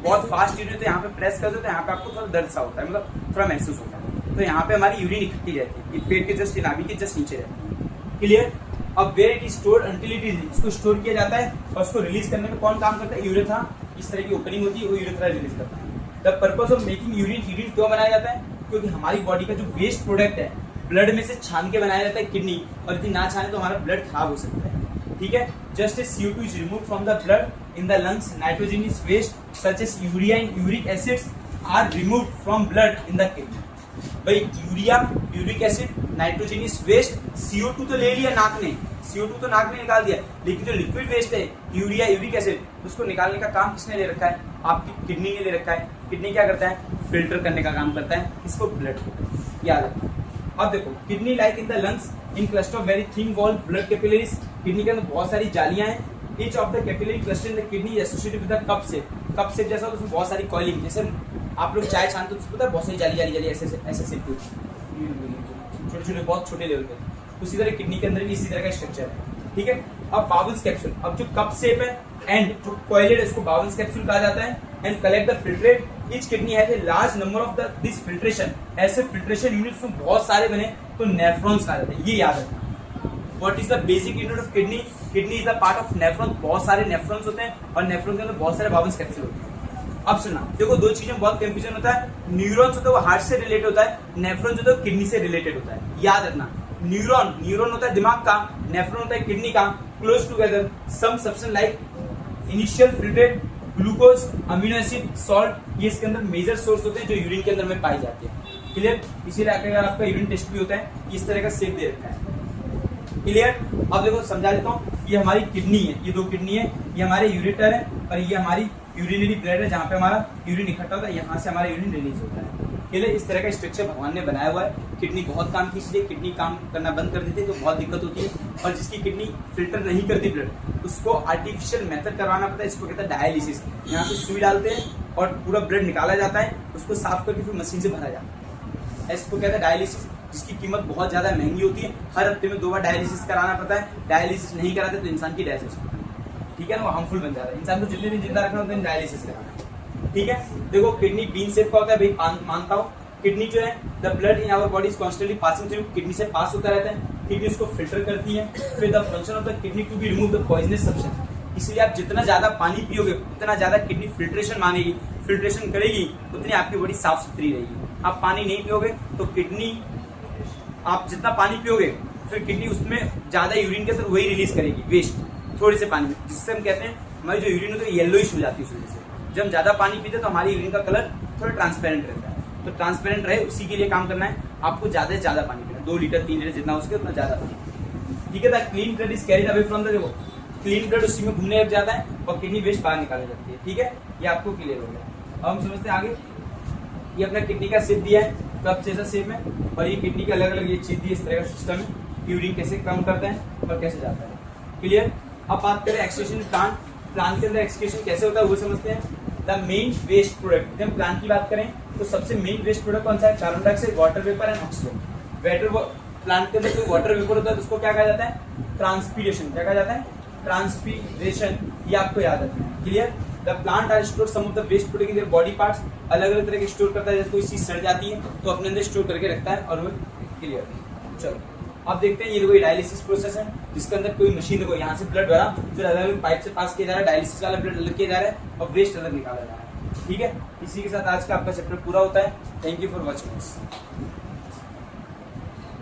बहुत फास्ट यूरिन तो यहाँ पे प्रेस कर दो तो यहाँ पे आपको थोड़ा दर्द सा होता है, मतलब थोड़ा महसूस होता है, तो यहाँ पे हमारी यूरिन इकट्ठी रहती है, पेट के जस्ट नाभि के जस्ट नीचे रहती है। क्लियर। अब where it is stored until it is, इसको स्टोर किया जाता है और उसको रिलीज करने में कौन काम करता है, यूरेथ्रा। इस तरह की ओपनिंग होती है वो यूरेथ्रा रिलीज करता है। The purpose of making urine, urine क्यों बनाया जाता है, क्योंकि हमारी बॉडी का जो वेस्ट प्रोडक्ट है ब्लड में से छान के बनाया जाता है किडनी, और यदि ना छाने तो हमारा ब्लड खराब हो सकता है। ठीक है, just as CO2 is remove from the blood in the lungs, nitrogenous waste such as urea and uric acids are removed from blood in the kidney. भाई urea, uric acid, nitrogenous waste, CO2 तो ले लिया नाक ने, CO2 तो नाक ने निकाल दिया, लेकिन जो लिक्विड वेस्ट है यूरिया, यूरिक एसिड, उसको निकालने का काम किसने ले रखा है? आपकी किडनी ने ले रखा है। किडनी क्या करता है? फिल्टर करने का काम करता है, किसको? ब्लड को। याद रखो। अब देखो, kidney like in the lungs in cluster of very thin wall blood capillaries. Kidney के अंदर बहुत सारी जालियां हैं। Each of the capillary cluster in the kidney associated with the cup shape. Cup shape जैसा उसमें बहुत सारी कॉइलिंग, जैसे आप लोग चाय छानते हो पता है, बहुत सारी जाली जाली जाली ऐसे ऐसे कुछ छोटे छोटे, बहुत छोटे लेवल पे, उसी तरह किडनी के अंदर भी इसी तरह का स्ट्रक्चर है। ठीक है, अब बाउल्स कैप्सूल, अब जो कप शेप है एंड जो कॉइलेड है उसको बाउल्स कैप्सूल कहा जाता है। And collect the filtrate, each kidney has a large number of this filtration. ऐसे फिल्ट्रेशन यूनिट्स में बहुत सारे बने तो नेफ्रॉन्स कहा जाता है, ये याद रखना। What is the basic unit of kidney? Kidney is the part of nephron। बहुत सारे नेफ्रॉन्स होते हैं और नेफ्रॉन के अंदर बहुत सारे बाउल्स कैप्सूल होते हैं। अब सुनना, देखो दो चीजें बहुत कंफ्यूजन होता है। न्यूरॉन्स होता है वो हार्ट से रिलेटेड होता है, नेफ्रॉन होता है किडनी से रिलेटेड होता है। याद रखना, न्यूरॉन होता है दिमाग का, नेफ्रॉन होता है किडनी का। Close together some substance like initial filtrate, glucose, amino acid, salt, ये इसके अंदर मेजर सोर्स होते हैं जो यूरिन के अंदर में पाई जाती है। क्लियर? इसीलिए अगर आपका यूरिन टेस्ट भी होता है, इस तरह का शेप दे रखा है। क्लियर? अब देखो समझा देता हूँ, ये हमारी किडनी है, ये दो किडनी है, ये हमारे यूरेटर है और ये हमारी यूरिनरी ब्लैडर है जहाँ पे हमारा यूरिन इकट्ठा होता है, यहाँ से हमारा यूरिन रिलीज होता है। क्लियर? इस तरह का स्ट्रक्चर भगवान ने बनाया हुआ है। किडनी बहुत काम की चीज है, किडनी काम करना बंद कर देती है तो बहुत दिक्कत होती है, और जिसकी किडनी फिल्टर नहीं करती ब्लड, उसको आर्टिफिशियल मेथड करवाना पड़ता है, इसको कहता है डायलिसिस। यहाँ पे सुई डालते हैं और पूरा ब्लड निकाला जाता है, उसको साफ करके फिर मशीन से भरा जाता है, इसको कहता है डायलिसिस, जिसकी कीमत बहुत ज्यादा महंगी होती है। हर हफ्ते में 2 बार डायलिसिस कराना पड़ता है। डायलिसिस नहीं कराते तो इंसान की डेथ हो सकती है। ठीक है ना, वो हार्मफुल बन जाता है। इंसान को जितने दिन जिंदा रखना होता है डायलिसिस कराना है। ठीक है, देखो किडनी बीन शेप का होता है, भाई मानता हूँ। किडनी जो है, the blood in our body is constantly passing through, kidney से पास होता रहता है, किडनी उसको फिल्टर करती है। फिर the function of the kidney to be remove the poisonous substance. इसलिए आप जितना ज्यादा पानी पियोगे उतना ज्यादा किडनी फिल्ट्रेशन मांगेगी, फिल्ट्रेशन करेगी उतनी आपकी बॉडी साफ सुथरी रहेगी। आप पानी नहीं पियोगे तो किडनी, आप जितना पानी पियोगे फिर किडनी उसमें ज्यादा यूरिन के अंदर वही रिलीज करेगी, वेस्ट थोड़े से पानी में, जिससे हम कहते हैं हमारी जो यूरिन होती है येलोइश हो जाती है उस वजह से। जब हम ज्यादा पानी पीते तो हमारी यूरिन का कलर थोड़ा ट्रांसपेरेंट रहता है। तो ट्रांसपेरेंट रहे उसी के लिए काम करना है, आपको ज्यादा से ज्यादा पानी पीना, 2 लीटर 3 लीटर जितना हो सके उतना ज्यादा पानी। ठीक है, the clean blood is carried away from the, देखो क्लीन ब्लड उसी में घूमने लग जाता है और किडनी वेस्ट बाहर निकाली जाती है। ठीक है, ये आपको क्लियर हो गया। अब हम समझते हैं आगे। ये अपना किडनी का शेप दिया है, कप जैसा शेप में, और ये किडनी के अलग अलग ये चीज दी, इस तरह का सिस्टम है। यूरिन कैसे काम करता है और कैसे जाता है। क्लियर? अब बात करें एक्सक्रीशन प्लांट। प्लांट के अंदर एक्सक्रीशन कैसे होता है वो समझते हैं। द मेन वेस्ट प्रोडक्ट, जब प्लांट की बात करें तो सबसे मेन वेस्ट प्रोडक्ट कौन सा है? Carbon dioxide, water vapour and oxygen. Plant के अंदर कोई वाटर वेपर होता है तो उसको क्या कहा जाता है? ट्रांसपीरेशन। क्या कहा जाता है? ट्रांसपीरेशन। ये आपको याद रखना है। Clear? The plant are store some of the waste product in their body parts. अलग अलग तरह के स्टोर करता है, जैसे कोई चीज सड़ जाती है तो अपने अंदर स्टोर करके रखता है और वो क्लियर। चलो अब देखते हैं, ये देखो डायलिसिस प्रोसेस है जिसके अंदर कोई मशीन, देखो यहाँ से ब्लड भरा, फिर अलग अलग पाइप से पास किया जा रहा है, डायलिसिस वाला ब्लड अलग किया जा रहा है और वेस्ट अलग निकाला जा रहा है। ठीक है, इसी के साथ आज का आपका चैप्टर पूरा होता है। Thank you for watching this.